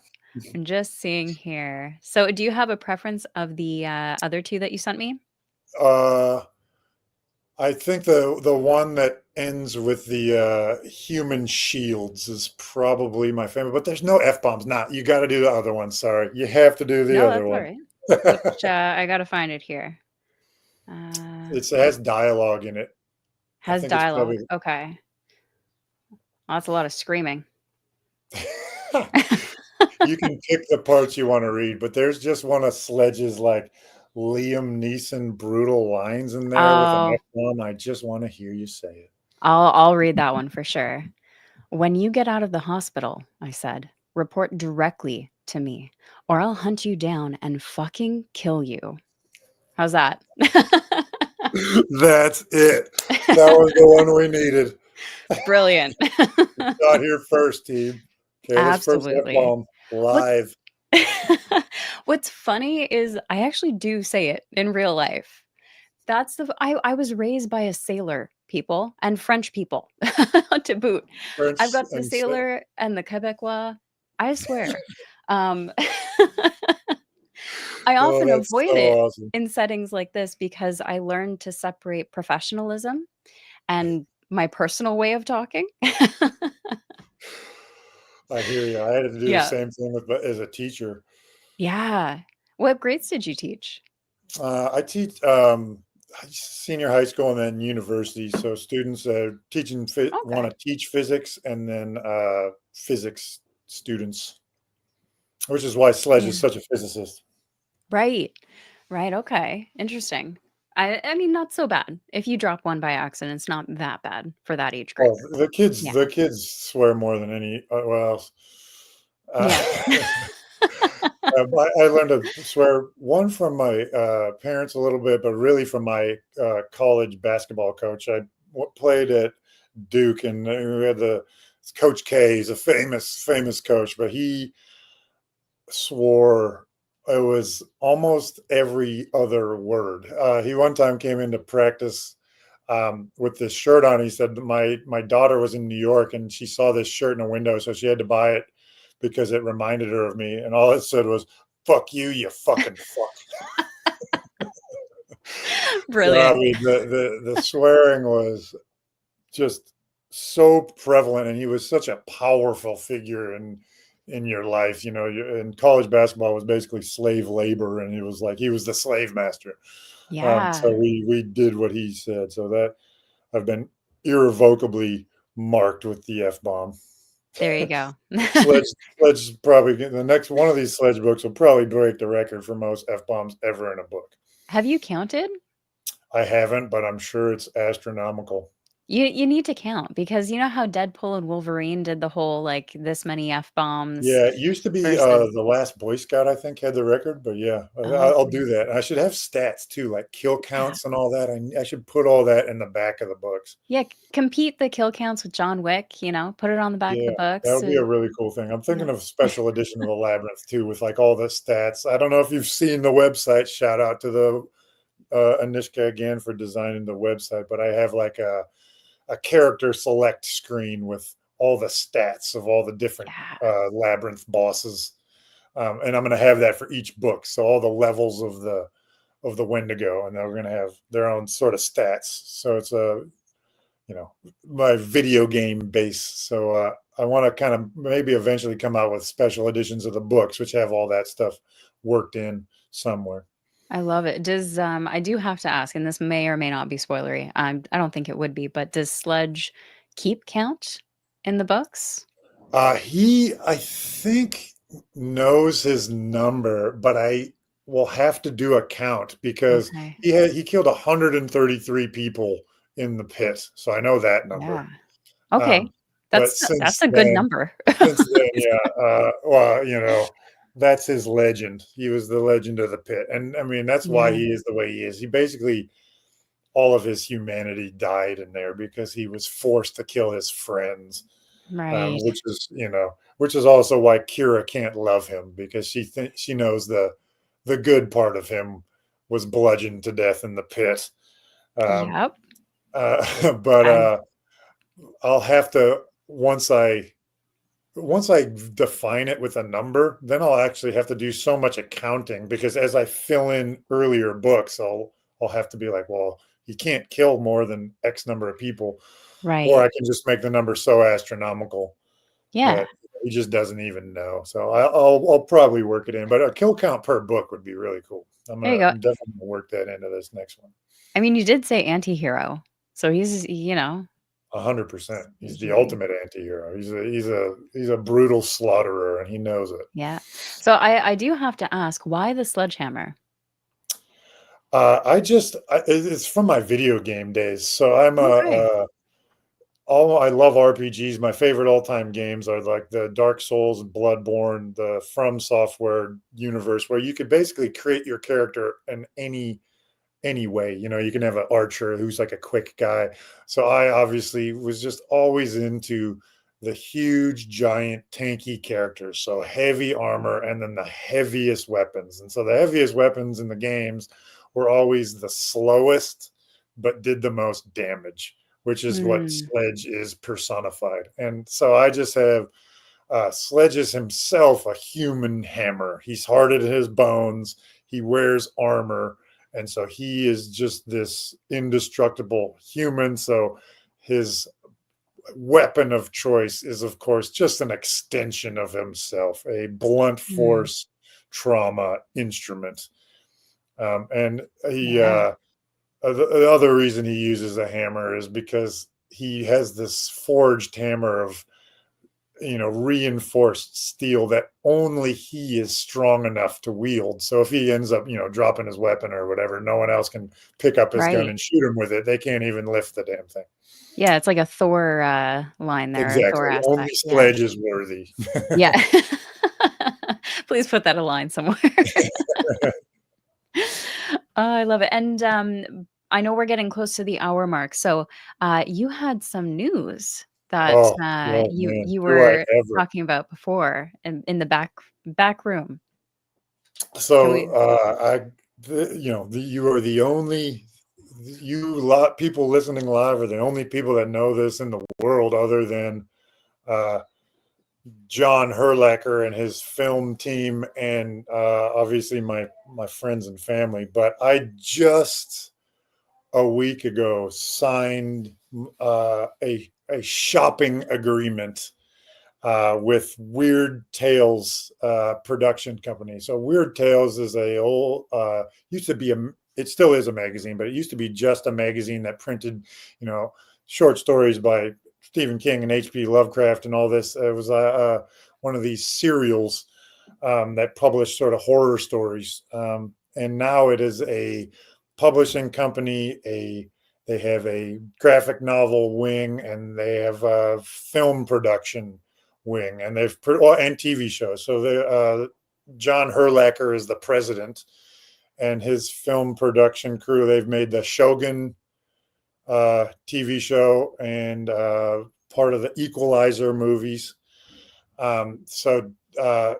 I'm just seeing here. So do you have a preference of the, other 2 that you sent me? Uh, I think the one that ends with the human shields is probably my favorite, but there's no F bombs. Nah, you got to do the other one. Sorry, you have to do the No, other that's one. alright. Which, I gotta find it here. It has dialogue in it. I Has think it's dialogue. probably. Okay. Well, that's a lot of screaming. You can pick the parts you want to read, but there's just one of Sledge's like Liam Neeson brutal lines in there with an Oh, F bomb. I just want to hear you say it. I'll read that one for sure. "When you get out of the hospital," I said, "report directly to me, or I'll hunt you down and fucking kill you." How's that? That's it. That was the one we needed. Brilliant. Got here first, team. Kayla's first F Absolutely. bomb What's live. What's funny is I actually do say it in real life. That's the I was raised by a sailor people and French people to boot. I've French got the and sailor and the Quebecois. I swear. Um, I oh, often that's so avoid it awesome. in settings like this because I learned to separate professionalism and my personal way of talking. I hear you. I had to do the Yeah. same thing with as a teacher. Yeah. What grades did you teach? I teach senior high school and then university. So students want Okay. to teach physics, and then physics students, which is why Sledge is Yeah. such a physicist. Right. Right, okay. Interesting. I mean, not so bad. If you drop one by accident, it's not that bad for that age group. Oh, Yeah. the kids swear more than any. Well, uh, Yeah. I learned to swear one from my parents a little bit, but really from my college basketball coach. I played at Duke, and we had the Coach K. He's a famous coach, but he swore it was almost every other word. He one time came into practice with this shirt on. He said my daughter was in New York and she saw this shirt in a window, so she had to buy it because it reminded her of me. And all it said was "fuck you, you fucking fuck." So I Brilliant. mean, the swearing was just so prevalent, and he was such a powerful figure in your life. You know, in college basketball was basically slave labor, and he was like he was the slave master. So Yeah. we did what he said. So that I've been irrevocably marked with the F bomb. There you go. Sledge Sledge probably the next one of these Sledge books will probably break the record for most F bombs ever in a book. Have you counted? I haven't, but I'm sure it's astronomical. You need to count because you know how Deadpool and Wolverine did the whole, like, this many F-bombs Yeah, it used to be versus the last Boy Scout, I think, had the record, but yeah, I'll okay. do that. I should have stats too, like kill Yeah. counts and all that. I should put all that in the back of the books. Yeah, c compete the kill counts with John Wick, put it on the back of the Yeah, that books, would be a really cool thing. I'm yeah. thinking of special edition of the Labyrinth too, with like all the stats. I don't know if you've seen the website. Shout out to the Anishka again for designing the website, but I have like a character select screen with all the stats of all the different Yeah. Labyrinth bosses, and I'm going to have that for each book. So all the levels of the Wendigo, and they're going to have their own sort of stats. So it's a my video game base. So I want to kind of maybe eventually come out with special editions of the books, which have all that stuff worked in somewhere. I love it. Does, I do have to ask, and this may or may not be spoilery, I don't think it would be, but does Sledge keep count in the books? I think, knows his number, but I will have to do a count because Okay. he killed 133 people in the pit, so I know that number. Yeah. Okay. Um, but That's a good number. since then, yeah, well, that's his legend. He was the legend of the pit, and I mean that's why Yeah, he is the way he is. He basically all of his humanity died in there because he was forced to kill his friends, right. which is also why Kira can't love him because she knows the good part of him was bludgeoned to death in the pit. Um, Yep. but I I'll have to once I define it with a number, then I'll actually have to do so much accounting because as I fill in earlier books, I'll have to be like, well, he can't kill more than X number of people, or right. I can just make the number so astronomical Yeah. that he just doesn't even know. So I'll probably work it in, but a kill count per book would be really cool. There you go. I'm definitely gonna work that into this next one. I mean, you did say anti-hero, so he's, 100%. He's the he ultimate anti-hero. He's a brutal slaughterer, and he knows it. yeah. So I do have to ask, why the sledgehammer? It's from my video game days. So I'm Okay. I love RPGs. My favorite all-time games are like the Dark Souls, Bloodborne, the From Software universe, where you could basically create your character in any way. You can have an archer who's like a quick guy. So I obviously was just always into the huge, giant, tanky characters. So heavy armor and then the heaviest weapons. And so the heaviest weapons in the games were always the slowest, but did the most damage, which is what Mm, Sledge is personified. And so I just have Sledge is himself a human hammer. He's hard at his bones. He wears armor, and so he is just this indestructible human. So his weapon of choice is, of course, just an extension of himself, a blunt Mm. force trauma instrument. And Yeah. the other reason he uses a hammer is because he has this forged hammer of, reinforced steel that only he is strong enough to wield. So if he ends up, dropping his weapon or whatever, no one else can pick up his gun Right. and shoot him with it. They can't even lift the damn thing. Yeah, it's like a Thor, line there, a Thor Exactly. Only aspect, yeah. Sledge is worthy. Yeah. Please put that a line somewhere. Oh, I love it, and, I know we're getting close to the hour mark, so, you had some news that, Oh, oh man, you do I were ever. talking about before in the back room. Can So we you are the only you lot people listening live are the only people that know this in the world, other than uh, John Herlacker and his film team, and obviously my friends and family. But I just a week ago signed a shopping agreement with Weird Tales production company. So Weird Tales is a old used to be it still is a magazine, but it used to be just a magazine that printed, you know, short stories by Stephen King and H.P. Lovecraft and all this. It was one of these serials that published sort of horror stories, and now it is a publishing company. They have a graphic novel wing, and they have a film production wing, and and TV shows. So John Herlacker is the president, and his film production crew. They've made the Shogun TV show and part of the Equalizer movies. So a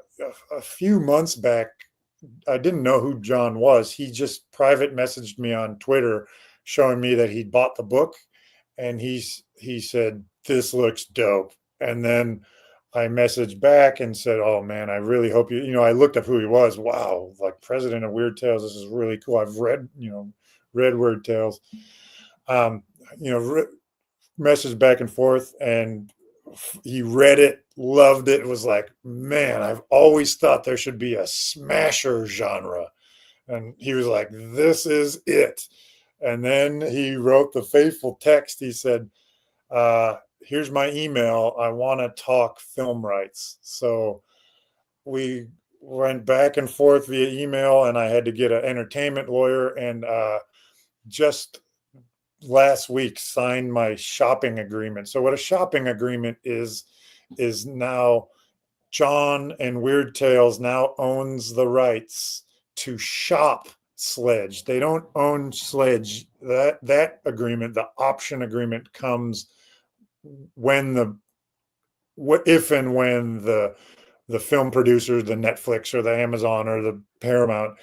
few months back, I didn't know who John was. He just private messaged me on Twitter, showing me that he'd bought the book, and he said, "This looks dope." And then I messaged back and said, "Oh man, I really hope you." I looked up who he was. Wow, like president of Weird Tales. This is really cool. I've read Weird Tales. Um, you know, messaged back and forth, and he read it, loved it, was like, man, I've always thought there should be a smasher genre. And he was like, this is it. And then he wrote the faithful text. He said, here's my email. I want to talk film rights. So we went back and forth via email, and I had to get an entertainment lawyer, and just last week signed my shopping agreement. So what a shopping agreement is now John and Weird Tales now owns the rights to shop Sledge. They don't own Sledge. That agreement, the option agreement, comes when if and when the film producer, the Netflix or the Amazon or the Paramount,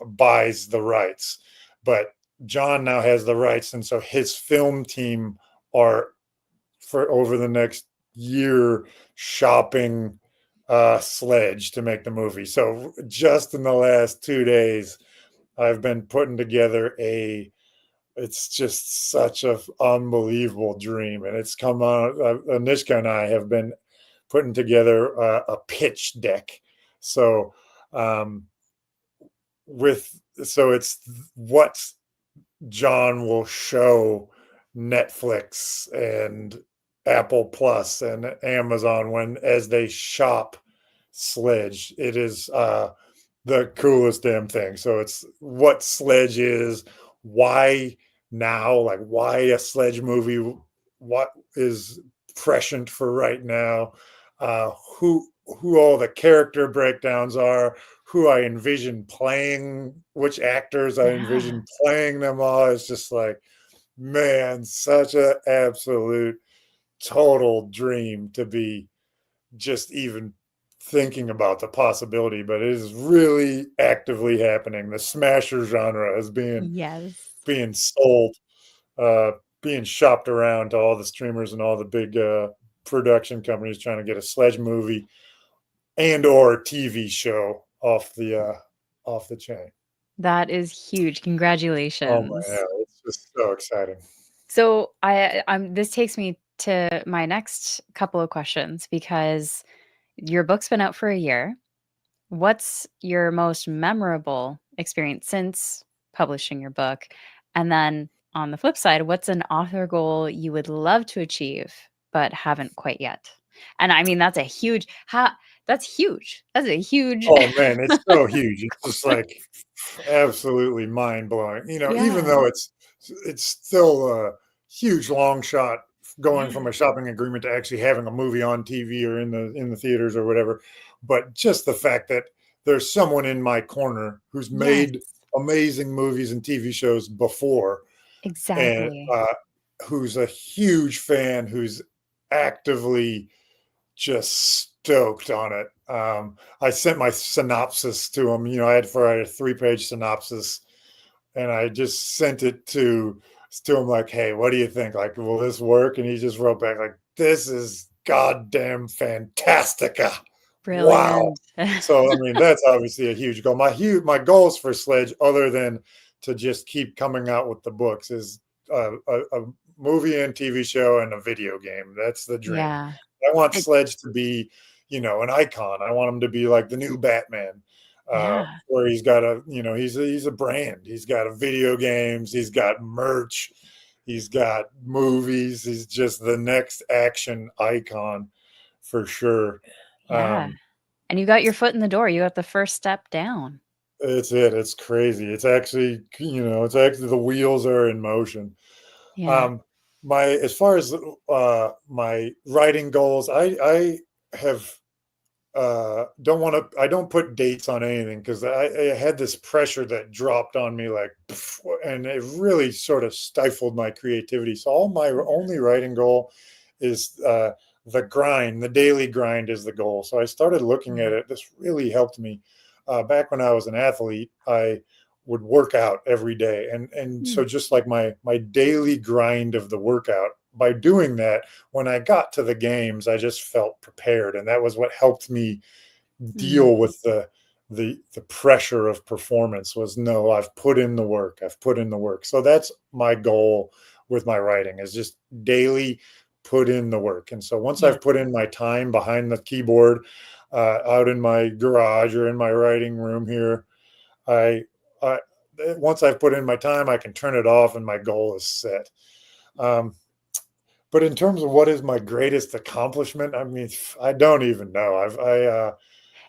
buys the rights. But John now has the rights, and so his film team are, for over the next year, shopping Sledge to make the movie. So just in the last 2 days, I've been putting together it's just such an unbelievable dream, and it's come on. Nishka and I have been putting together a pitch deck. So um, it's what John will show Netflix and Apple Plus and Amazon as they shop Sledge. It is the coolest damn thing. So it's what Sledge is, why now, like why a Sledge movie, what is prescient for right now, who all the character breakdowns are, who I envision playing, which actors I Yeah. envision playing them all. It's just like, man, such a absolute total dream to be just even thinking about the possibility, but it is really actively happening. The smasher genre is Yes. being sold, uh, being shopped around to all the streamers and all the big production companies trying to get a Sledge movie and or TV show off the chain. That is huge. Oh my Congratulations. god, it's just so exciting. So this takes me to my next couple of questions because your book's been out for a year. What's your most memorable experience since publishing your book? And then on the flip side, what's an author goal you would love to achieve but haven't quite yet? And I mean, that's huge. That's a huge Oh man, it's so huge. It's just like absolutely mind blowing. Even Yeah. though it's still a huge long shot going Yeah. from a shopping agreement to actually having a movie on TV or in the theaters or whatever. But just the fact that there's someone in my corner who's Yes, made amazing movies and TV shows before, and exactly. who's a huge fan, who's actively just stoked on it. I sent my synopsis to him. I had for a 3-page synopsis, and I just sent it to him like, "Hey, what do you think? Like, will this work?" And he just wrote back like, "This is goddamn fantastica! Wow!" Brilliant. So I mean, that's obviously a huge goal. My goals for Sledge, other than to just keep coming out with the books, is a movie and TV show and a video game. That's the dream. Yeah. I want It Sledge to be, an icon. I want him to be like the new Batman, yeah. where he's a brand. He's got a video games. He's got merch. He's got movies. He's just the next action icon for sure. Yeah. Um, And you got your foot in the door. You got the first step down. it's it. It's crazy. It's actually the wheels are in motion. Yeah. Um, my as far as my writing goals, I have don't want to I don't put dates on anything because I had this pressure that dropped on me like pff, and it really sort of stifled my creativity. So all my only writing goal is the daily grind is the goal. So I started looking at Yeah. it. This really helped me. Back when I was an athlete, I would work out every day, and so Mm, just like my daily grind of the workout. By doing that, when I got to the games, I just felt prepared, and that was what helped me mm, deal with the pressure of performance. Was no, I've put in the work. I've put in the work. So that's my goal with my writing is just daily put in the work. And so once yeah. I've put in my time behind the keyboard, out in my garage or in my writing room here, I, I once I've put in my time, I can turn it off, and my goal is set. Um, but in terms of what is my greatest accomplishment, I mean, I don't even know.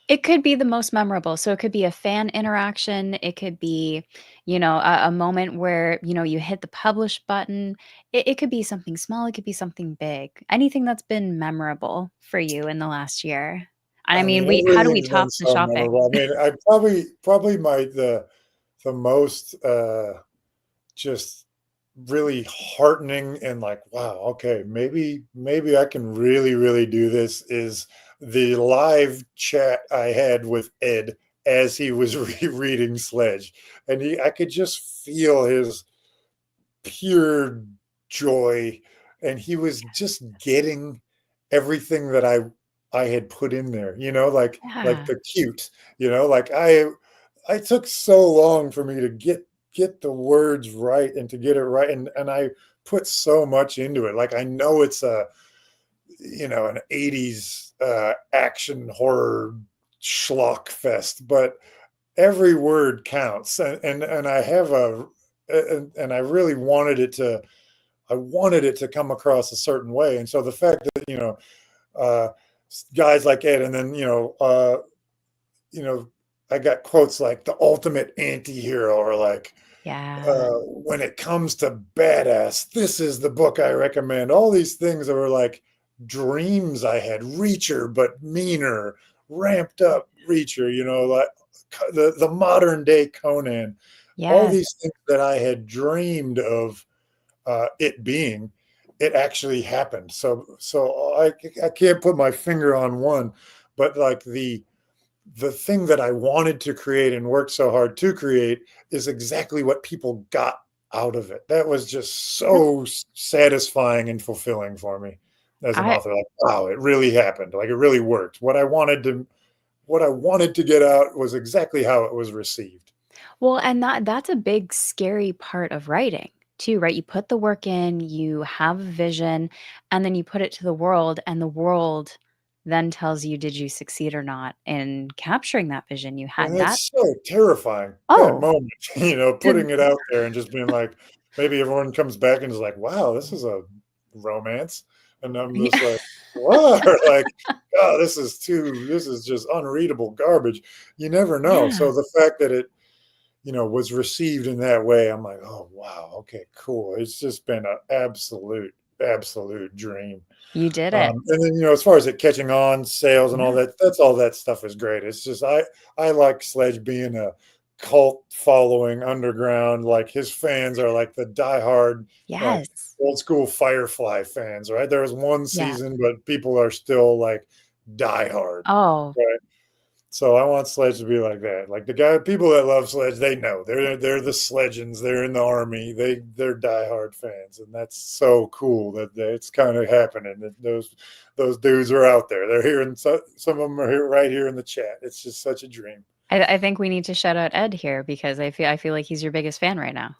It could be the most memorable. So it could be a fan interaction. It could be, a moment where, you hit the publish button. It could be something small. It could be something big. Anything that's been memorable for you in the last year. And I I mean, mean, how do we everything's been top the so shopping? memorable. I mean, I probably the most just really heartening and like, wow, okay, maybe I can really do this is the live chat I had with Ed as he was reading Sledge. And I could just feel his pure joy, and he was just getting everything that I had put in there, like Yeah. the cute, like I took so long for me to get the words right and to get it right, and I put so much into it. Like I know it's an 80s action horror schlock fest, but every word counts, and I have and I really wanted it to come across a certain way. And so the fact that uh, guys like Ed, and then you know I got quotes like the ultimate anti-hero, or like Yeah. when it comes to badass, this is the book I recommend. All these things that were like dreams I had. Reacher, but meaner, ramped up Reacher, like the modern day Conan. All Yes. these things that I had dreamed of it being, it actually happened. So I can't put my finger on one, but like the thing that I wanted to create and worked so hard to create is exactly what people got out of it. That was just That's so satisfying and fulfilling for me as an I author. Like, wow, it really happened. Like it really worked. What I wanted to get out was exactly how it was received. well, and that's a big scary part of writing. too, right? You put the work in, you have a vision, and then you put it to the world, and the world then tells you, did you succeed or not in capturing that vision? You And had that. it's so terrifying, that Oh, moment, did putting it out there and just being like, maybe everyone comes back and is like, "Wow, this is a romance." And I'm just yeah. like, "What?" Or like, "Oh, this is just unreadable garbage." You never know. Yeah, So the fact that it, was received in that way, I'm like, "Oh, wow. Okay, cool." It's just been an absolute, absolute dream. you did it. And then, as far as it catching on, sales and all Yeah. that, that's all that stuff is great. It's just I like Sledge being a cult following underground. Like his fans are like the diehard, like Yes. old school Firefly fans, right? There was one Yeah. season, but people are still like diehard. Oh, Right. So I want Sledge to be like that. Like people that love Sledge, they know they're the Sledgens. They're in the army. They're diehard fans, and that's so cool that it's kind of happening. That those dudes are out there. They're here, and some of them are here right here in the chat. It's just such a dream. I think we need to shout out Ed here because I feel like he's your biggest fan right now.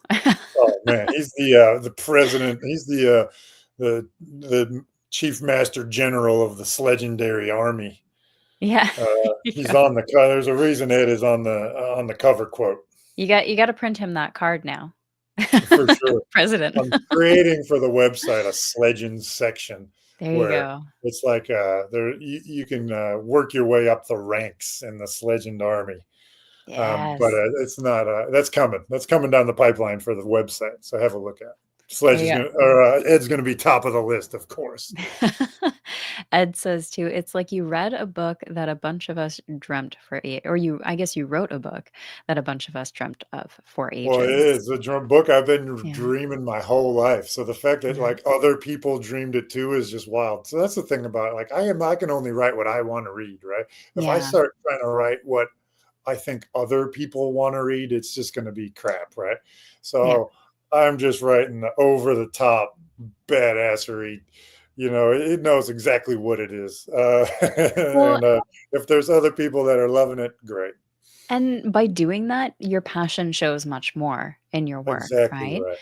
Oh man, he's the president. He's the chief master general of the legendary army. Yeah. He's Yeah. on the cover. There's a reason Ed is on the cover quote You got to print him that card now. for sure. President. I'm creating for the website a Legends section There you where go. it's like you can work your way up the ranks in the Legend army. But Yes. it's not that's coming. That's coming down the pipeline for the website. So have a look at it. There Sledge is you gonna or Ed's gonna be top of the list, of course. go. Ed says too, it's like you read a book that a bunch of us dreamt for or I guess you wrote a book that a bunch of us dreamt of for Well, it ages. is a drum book I've been Yeah. dreaming my whole life. So the fact that Yeah. like other people dreamed it too is just wild. So that's the thing about it. Like I can only write what I want to read, right? If I Yeah. start trying to write what I think other people want to read, it's just going to be crap, right? Yeah. So I'm just writing the over the top badassery. It knows exactly what it is. Well, And if there's other people that are loving it, great. and by doing that, your passion shows much more in your work, Exactly right? right.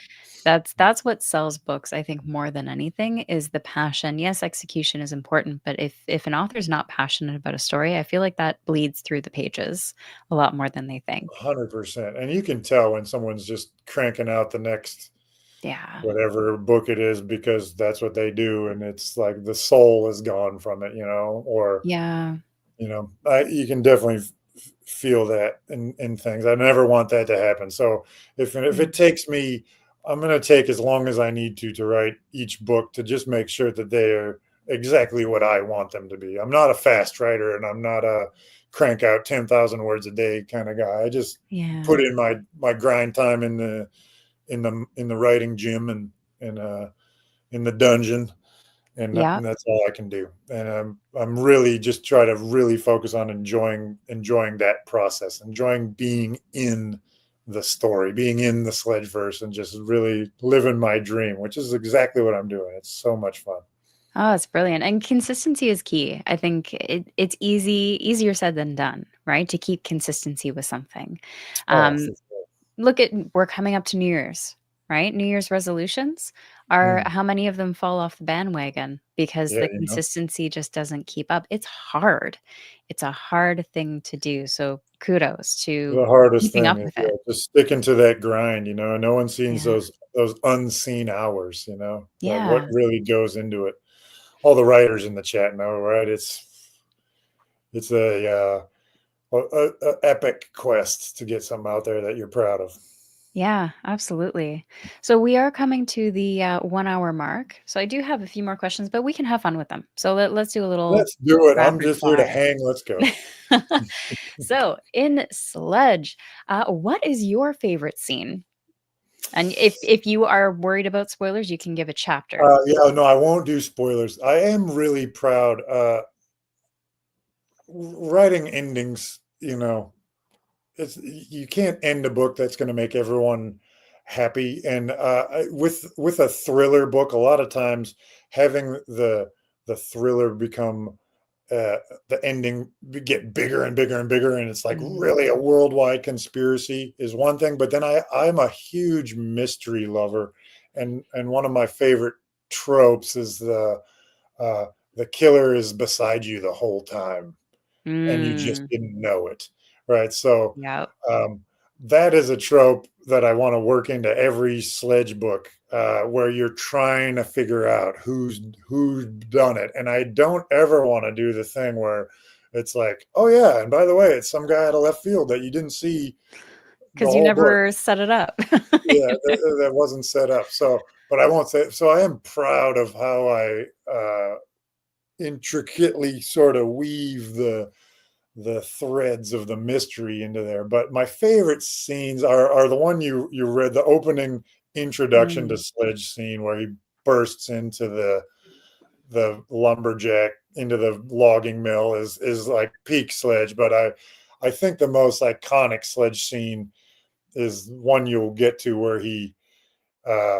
That's what sells books, I think, more than anything is the passion. Yes, execution is important, but if an author's not passionate about a story, I feel like that bleeds through the pages a lot more than they think. 100%. And you can tell when someone's just cranking out the next Yeah. whatever book it is because that's what they do. And it's like the soul is gone from it, or, Yeah. you can definitely feel that in things. I never want that to happen. So if Yeah. it takes me, I'm going to take as long as I need to write each book to just make sure that they are exactly what I want them to be. I'm not a fast writer and I'm not a crank out 10,000 words a day kind of guy. I just Yeah. put in my grind time in the writing gym and in the dungeon, Yeah. and that's all I can do. And I'm really just try to really focus on enjoying that process, enjoying being in the story, being in the Sledgeverse, and just really living my dream, which is exactly what I'm doing. It's so much fun. Oh, it's brilliant. And consistency is key. I think it's easier said than done, right? To keep consistency with something. Oh, Um, for sure. Look at we're coming up to New Year's, right? New Year's resolutions are Mm. how many of them fall off the bandwagon because Yeah, the consistency just doesn't keep up. It's hard. It's a hard thing to do. So kudos to the hardest keeping thing up is, with it. just sticking to that grind. No one sees Yeah. those unseen hours. That what Yeah. really goes into it. All the writers in the chat know, right? It's a epic quest to get something out there that you're proud of. Yeah, absolutely. So we are coming to the 1 hour mark. So I do have a few more questions, but we can have fun with them. So let's do a little Let's do it. I'm rapid just here to fire. hang. Let's go. So in Sledge, what is your favorite scene? And if you are worried about spoilers, you can give a chapter. Yeah, no, I won't do spoilers. I am really proud. Writing endings, it's you can't end a book that's going to make everyone happy. And with a thriller book, a lot of times having the thriller become uh, the ending get bigger and bigger and bigger, and it's like Mhm. really a worldwide conspiracy is one thing. But then I'm a huge mystery lover, and one of my favorite tropes is uh, the killer is beside you the whole time, and you just Mm, didn't know it, right? So yep. um, that is a trope that I want to work into every sledge book, where you're trying to figure out who's done it, and I don't ever want to do the thing where it's like, oh yeah, and by the way, it's some guy out of left field that you didn't see the 'Cause you whole book. never set it up. Yeah, that wasn't set up. So, but I won't say. So I am proud of how I intricately sort of weave the threads of the mystery into there. But my favorite scenes are the one you read, the opening introduction to Mm, Sledge scene where he bursts into the lumberjack into the logging mill is like peak Sledge. But I think the most iconic Sledge scene is one you'll get to where uh,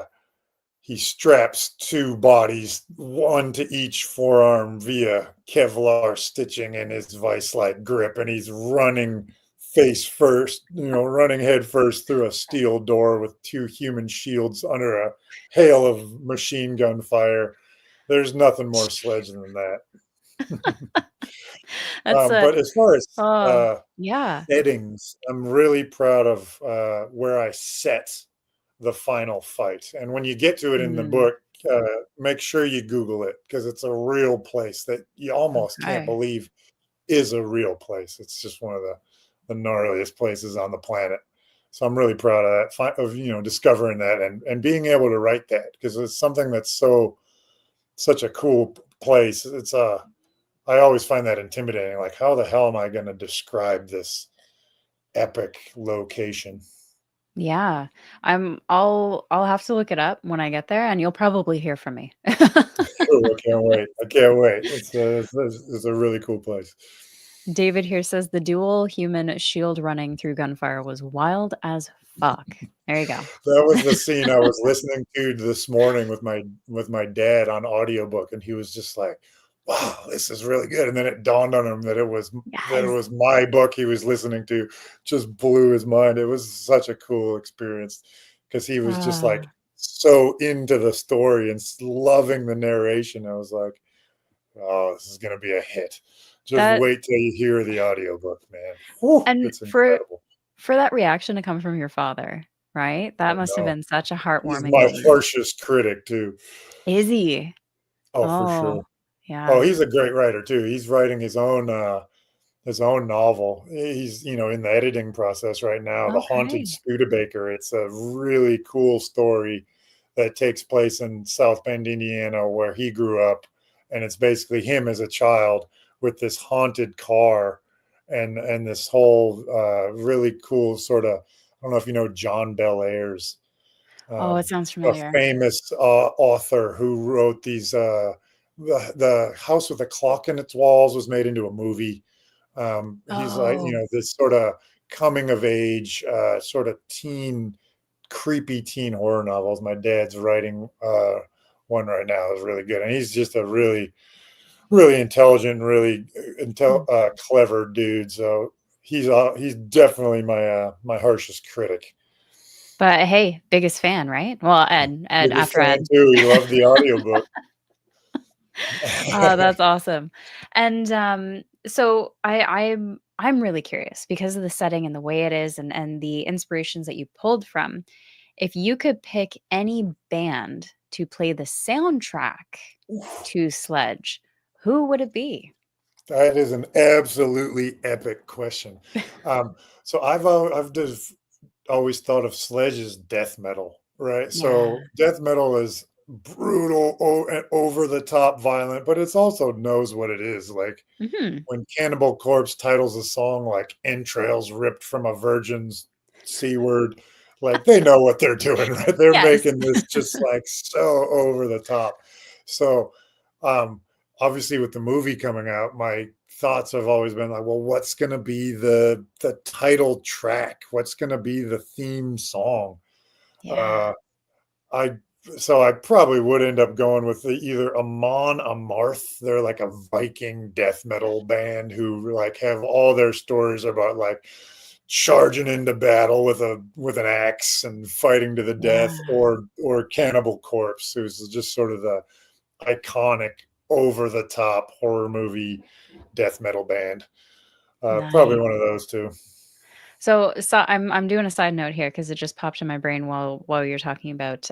he straps two bodies, one to each forearm via Kevlar stitching in his vice-like grip, and he's running face first, running head first through a steel door with two human shields under a hail of machine gun fire. There's nothing more Sledge than that. that's a But as far as oh, yeah. settings, I'm really proud of where I set the final fight. And when you get to it in the Mm, book, make sure you Google it because it's a real place that you almost can't okay. believe is a real place. It's just one of the gnarliest places on the planet. So I'm really proud of that, of discovering that and being able to write that because it's something that's such a cool place. I always find that intimidating. Like, how the hell am I going to describe this epic location? Yeah. I'll have to look it up when I get there, and you'll probably hear from me. Cool, I can't wait. I can't wait. It's a really cool place. David here says the dual human shield running through gunfire was wild as fuck. There you go. That was the scene I was listening to this morning with my dad on audiobook, and he was just like, "Wow, this is really good." And then it dawned on him that it Yes. was my book he was listening to. Just blew his mind. It was such a cool experience because he was just like Ah, so into the story and loving the narration. I was like, "Oh, this is gonna be a hit." Just that wait till you hear the audiobook, man. Whew, and it's incredible. for that reaction to come from your father, right? I That must have know. been such a He's heartwarming my moment. harshest critic too. Is he? Oh, for Oh, sure. Oh, yeah. he's a great writer too. He's writing his own novel. He's, in the editing process right now, The Haunted Okay. Studebaker. It's a really cool story that takes place in South Bend, Indiana, where he grew up, and it's basically him as a child with this haunted car and this whole really cool sort of, I don't know if you know John Bel Airs, Oh, it um, sounds a familiar. famous author who wrote these. The House with a Clock in Its Walls was made into a movie. He's like, Oh, this sort of coming of age, sort of creepy teen horror novels. My dad's writing one right now is really good, and he's just a really, really intelligent, really mm. clever dude. So he's definitely my harshest critic. But hey, biggest fan, right? Well, Ed Biggest after fan Ed. too. He loved the audiobook. Oh, that's awesome. And, so I'm really curious because of the setting and the way it is and the inspirations that you pulled from. If you could pick any band to play the soundtrack to Sledge, who would it be? That is an absolutely epic question. Um, so I've just always thought of Sledge as death metal, right? Yeah. So death metal is brutal and over the top violent, but it's also knows what it is. Like Mhm. when Cannibal Corpse titles a song like "Entrails Ripped from a Virgin's C Word," like they know what they're doing, right? They're Yes. making this just like so over the top. So, um, obviously, with the movie coming out, my thoughts have always been like, well, what's going to be the title track? What's going to be the theme song? Yeah. Uh, I so I probably would end up going with either Amon Amarth. They're like a Viking death metal band who like have all their stories about like charging into battle with an axe and fighting to the death, Yeah. or Cannibal Corpse, who's just sort of the iconic over the top horror movie death metal band. Probably Nice. one of those two. So I'm doing a side note here because it just popped in my brain while you're talking about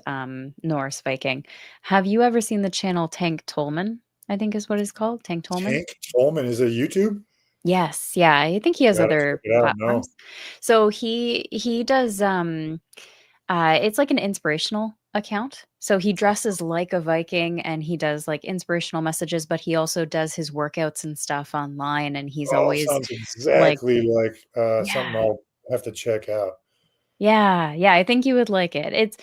Norse Viking. Have you ever seen the channel Tank Tolman? I think is what it's called, Tank Tolman. Tank Tolman is a YouTube. Yes, yeah, I think he has Gotta check other it out. No, platforms. So he does it's like an inspirational account. So he dresses like a Viking and he does like inspirational messages, but he also does his workouts and stuff online and he's oh, always sounds like exactly like something yeah. I'll have to check out. Yeah, yeah, I think you would like it.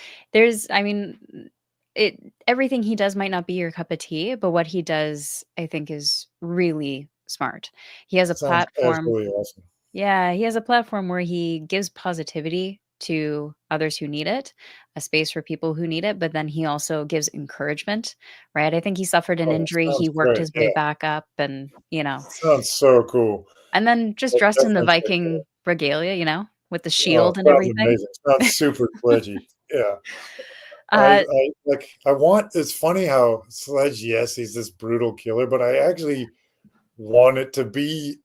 I mean, it everything he does might not be your cup of tea, but what he does, I think, is really smart. He has a Sounds platform. absolutely awesome. Yeah, he has a platform where he gives positivity to others who need it, a space for people who need it, but then he also gives encouragement, right? I think he suffered an Oh, injury. sounds He worked great. his way Yeah, back up sounds so cool. and then just I'll dressed in the definitely check that Viking out. regalia, with the Oh, shield and sounds everything. amazing. Sounds super sledgy. Yeah. Uh, I want it's funny how Sledge, yes, he's this brutal killer, but I actually want it to be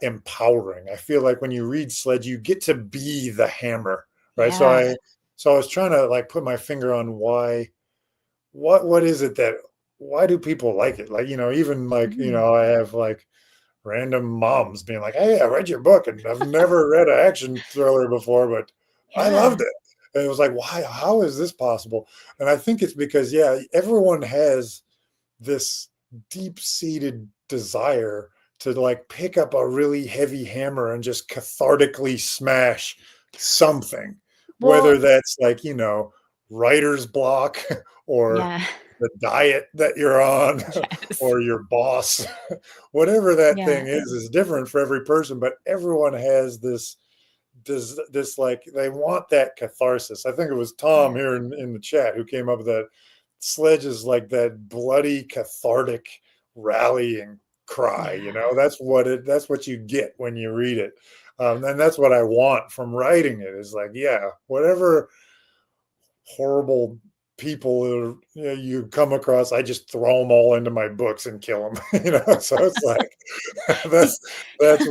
empowering. I feel like when you read Sledge, you get to be the hammer, right? yeah. So I was trying to like put my finger on what is it that why do people like it? Like, even like, Mm, I have like random moms being like, "Hey, I read your book and I've never read an action thriller before, but I yeah, loved it." And it was like, "Why? How is this possible?" And I think it's because, yeah, everyone has this deep-seated desire to like pick up a really heavy hammer and just cathartically smash something, well, whether that's like, writer's block or yeah, the diet that you're on yes, or your boss. Whatever that yeah, thing is different for every person, but everyone has this like they want that catharsis. I think it was Tom yeah, here in the chat who came up with that. Sledge is like that bloody cathartic rallying cry. yeah, That's what you get when you read it. And that's what I want from writing it is like, yeah, whatever horrible people you come across, I just throw them all into my books and kill them. So it's like that's that's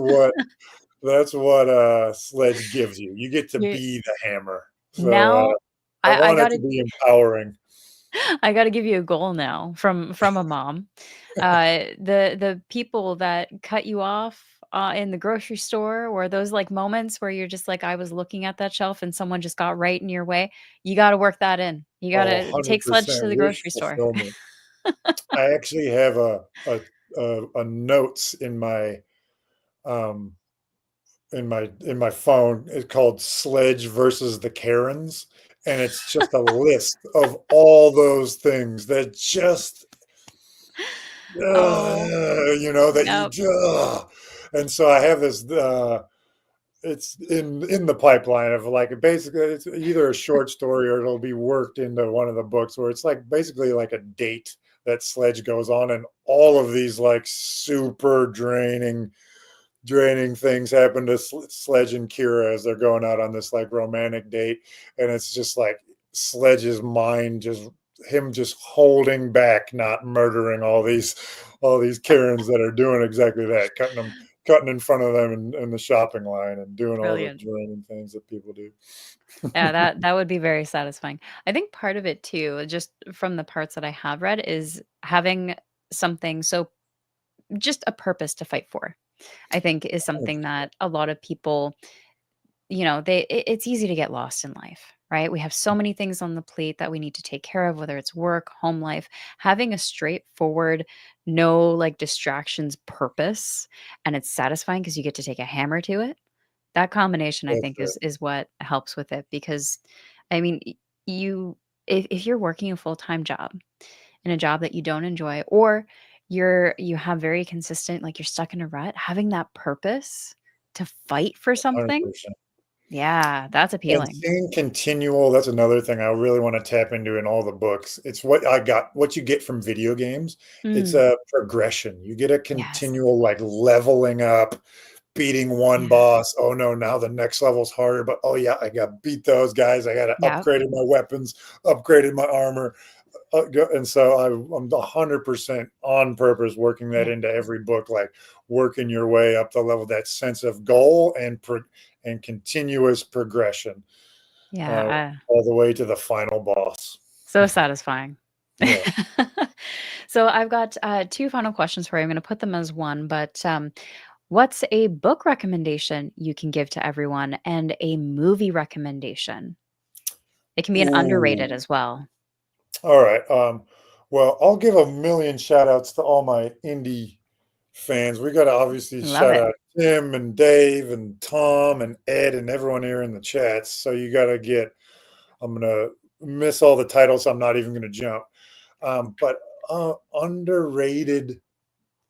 what Sledge gives you. You get to you be the hammer. So now I I want it to gotta be empowering. I gotta give you a goal now from a mom. The people that cut you off, in the grocery store or those, like, moments where you're just like, "I was looking at that shelf and someone just got right in your way," you gotta work that in. You Oh, gotta take Sledge 100% to the wish grocery store. fulfillment. I actually have a notes um in my phone. It's called Sledge versus the Karens, and it's just a list of all those things that just Oh, that you yep. just. And so I have this. It's in the pipeline of like basically it's either a short story or it'll be worked into one of the books where it's like basically like a date that Sledge goes on, and all of these like super draining things happen to Sledge and Kira as they're going out on this like romantic date, and it's just like Sledge's mind just him just holding back, not murdering all these Karens that are doing exactly that, cutting in front of them in the shopping line and doing all the Brilliant. draining things that people do. Yeah, that would be very satisfying. I think part of it too, just from the parts that I have read, is having something so just a purpose to fight for. I think is something that a lot of people, it's easy to get lost in life, right? We have so many things on the plate that we need to take care of, whether it's work, home life. Having a straightforward, no like distractions purpose, and it's satisfying because you get to take a hammer to it. That combination, I That's think, right. is what helps with it because, I mean, you if you're working a full-time job in a job that you don't enjoy, or you have very consistent, like you're stuck in a rut, having that purpose to fight for something, 100%. yeah, that's And appealing. seeing continual, that's another thing I really want to tap into in all the books. It's what you get from video games. It's Mm, a progression. You get a yes. continual like leveling up, beating one boss. Oh no, now the next level's harder. But oh yeah, I got to beat those guys. I got to Yeah. upgraded my weapons, upgraded my armor, and so I'm 100% on purpose working that Yeah. into every book, like working your way up the level, that sense of goal and continuous progression, Yeah. all the way to the final boss. So satisfying. Yeah. So I've got two final questions for you. I'm going to put them as one, but what's a book recommendation you can give to everyone and a movie recommendation? It can be an underrated Ooh. as well. All right. Well, I'll give a million shout outs to all my indie fans. We got to obviously Love shout it. out Tim and Dave and Tom and Ed and everyone here in the chats. So you got to get, I'm going to miss all the titles. So I'm not even going to jump. But underrated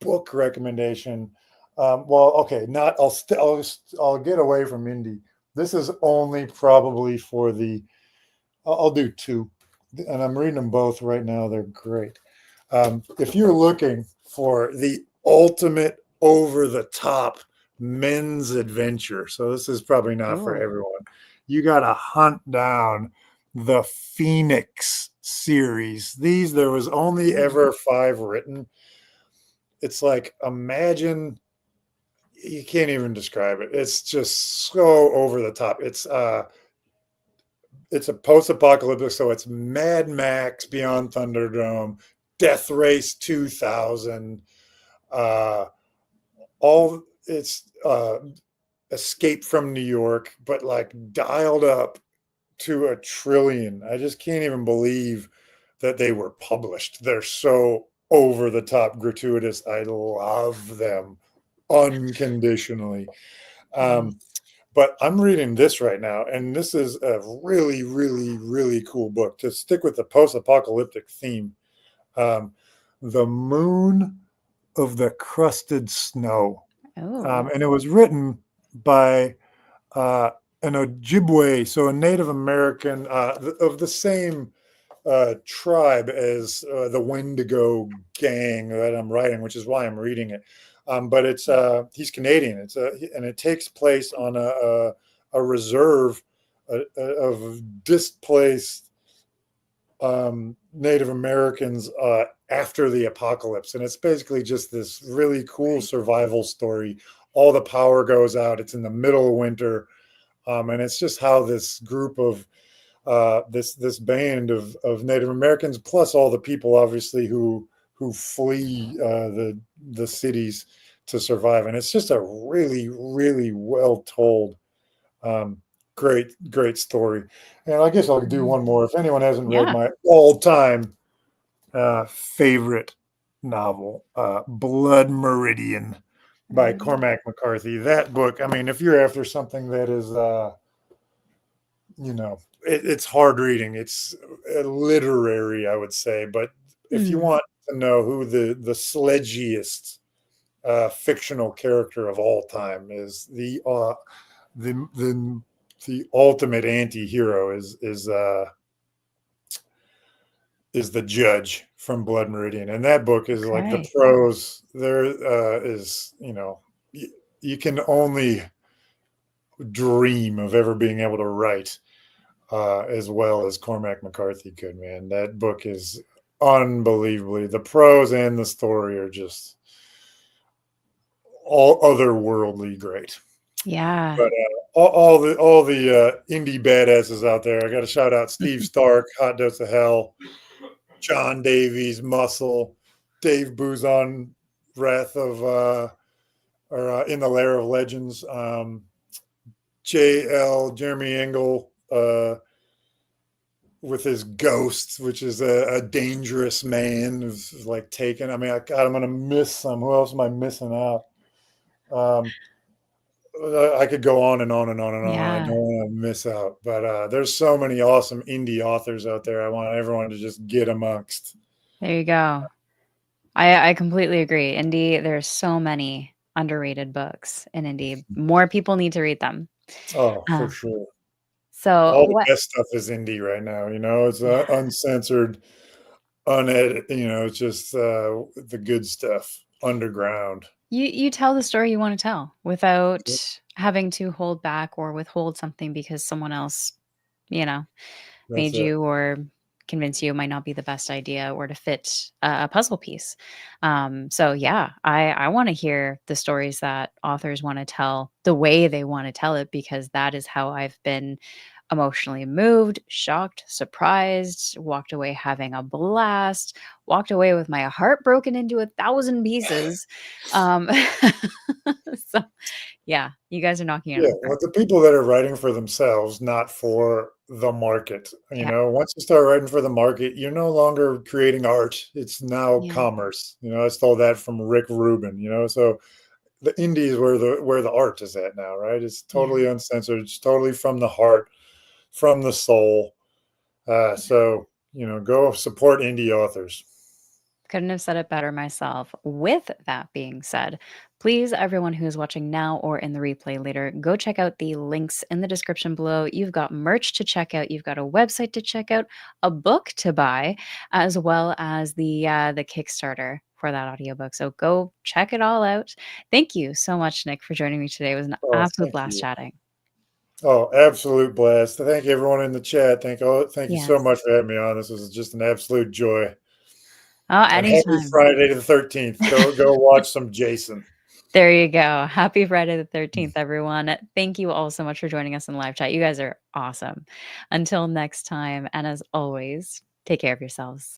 book recommendation. Well, okay, not, I'll get away from indie. This is only probably for I'll do two, and I'm reading them both right now. They're great. If you're looking for the ultimate over the top men's adventure, so this is probably not for Ooh. everyone, you got to hunt down the Phoenix series. There was only Ooh. ever 5 written. It's like, imagine, you can't even describe it. It's just so over the top. It's a post-apocalyptic, so it's Mad Max Beyond Thunderdome, Death Race 2000, uh, all it's Escape from New York, but like dialed up to a trillion. I just can't even believe that they were published. They're so over the top gratuitous. I love them unconditionally. Um, Nice. but I'm reading this right now, and this is a really, really, really cool book to stick with the post-apocalyptic theme. Um, The Moon of the Crusted Snow, Oh. and it was written by uh, an Ojibwe, so a Native American of the same tribe as the Wendigo gang that I'm writing, which is why I'm reading it. But he's Canadian. And it takes place on a reserve of displaced Native Americans after the apocalypse, and it's basically just this really cool Right. survival story. All the power goes out. It's in the middle of winter, and it's just how this group of this band of Native Americans, plus all the people obviously who flee the cities to survive, and it's just a really really well told, um, great story. And I guess I'll do Mhm. one more. If anyone hasn't read Yeah. my all time favorite novel, Blood Meridian by Mm. Cormac McCarthy. That book, I mean, if you're after something that is it's hard reading. It's literary, I would say. But if you Mm. want to know who the sledgiest fictional character of all time is, the ultimate anti-hero is the judge from Blood Meridian, and that book is like the Okay. prose. There is you can only dream of ever being able to write as well as Cormac McCarthy could. Man, that book is unbelievably, the prose and the story are just all otherworldly great. Yeah. But all the indie badasses out there, I got to shout out Steve Stark, Hot Dose of Hell, John Davies, Muscle, Dave Bouzon, Wrath of or In the Lair of Legends, JL Jeremy Engel, with his ghost, which is a dangerous man who's like taken. I mean, God, I'm gonna miss some. Who else am I missing out? Um, I could go on and on and on and on. I don't Yeah. want to miss out, but there's so many awesome indie authors out there. I want everyone to just get amongst. There you go. I completely agree. Indie, there's so many underrated books in indie. More people need to read them. Oh, for Uh, sure. so All the what best stuff is indie right now. It's Yeah. uncensored, unedited. It's just the good stuff underground. You tell the story you wanna tell without having to hold back or withhold something because someone else, you know, That's made it. you or convince you it might not be the best idea or to fit a puzzle piece. So yeah, I want to hear the stories that authors want to tell the way they want to tell it because that is how I've been emotionally moved, shocked, surprised, walked away having a blast, walked away with my heart broken into 1,000 pieces. Um, so yeah, you guys are knocking it out Yeah, of the well, park. the people that are writing for themselves, not for the market, Yeah, once you start writing for the market, you're no longer creating art, it's now yeah, commerce, I stole that from Rick Rubin, so the indies where the art is at now, right? It's yeah. totally uncensored, it's totally from the heart, from the soul, so, go support indie authors. Couldn't have said it better myself. With that being said, please, everyone who's watching now or in the replay later, go check out the links in the description below. You've got merch to check out, you've got a website to check out, a book to buy, as well as the Kickstarter for that audiobook. So go check it all out. Thank you so much, Nick, for joining me today. It was an Oh, absolute thank blast you. chatting. Oh, absolute blast. Thank you everyone in the chat. Thank you so Yes. much for having me on. This was just an absolute joy. Oh, And happy anytime. Friday the 13th. Go watch some Jason. There you go. Happy Friday the 13th, everyone. Thank you all so much for joining us in live chat. You guys are awesome. Until next time, and as always, take care of yourselves.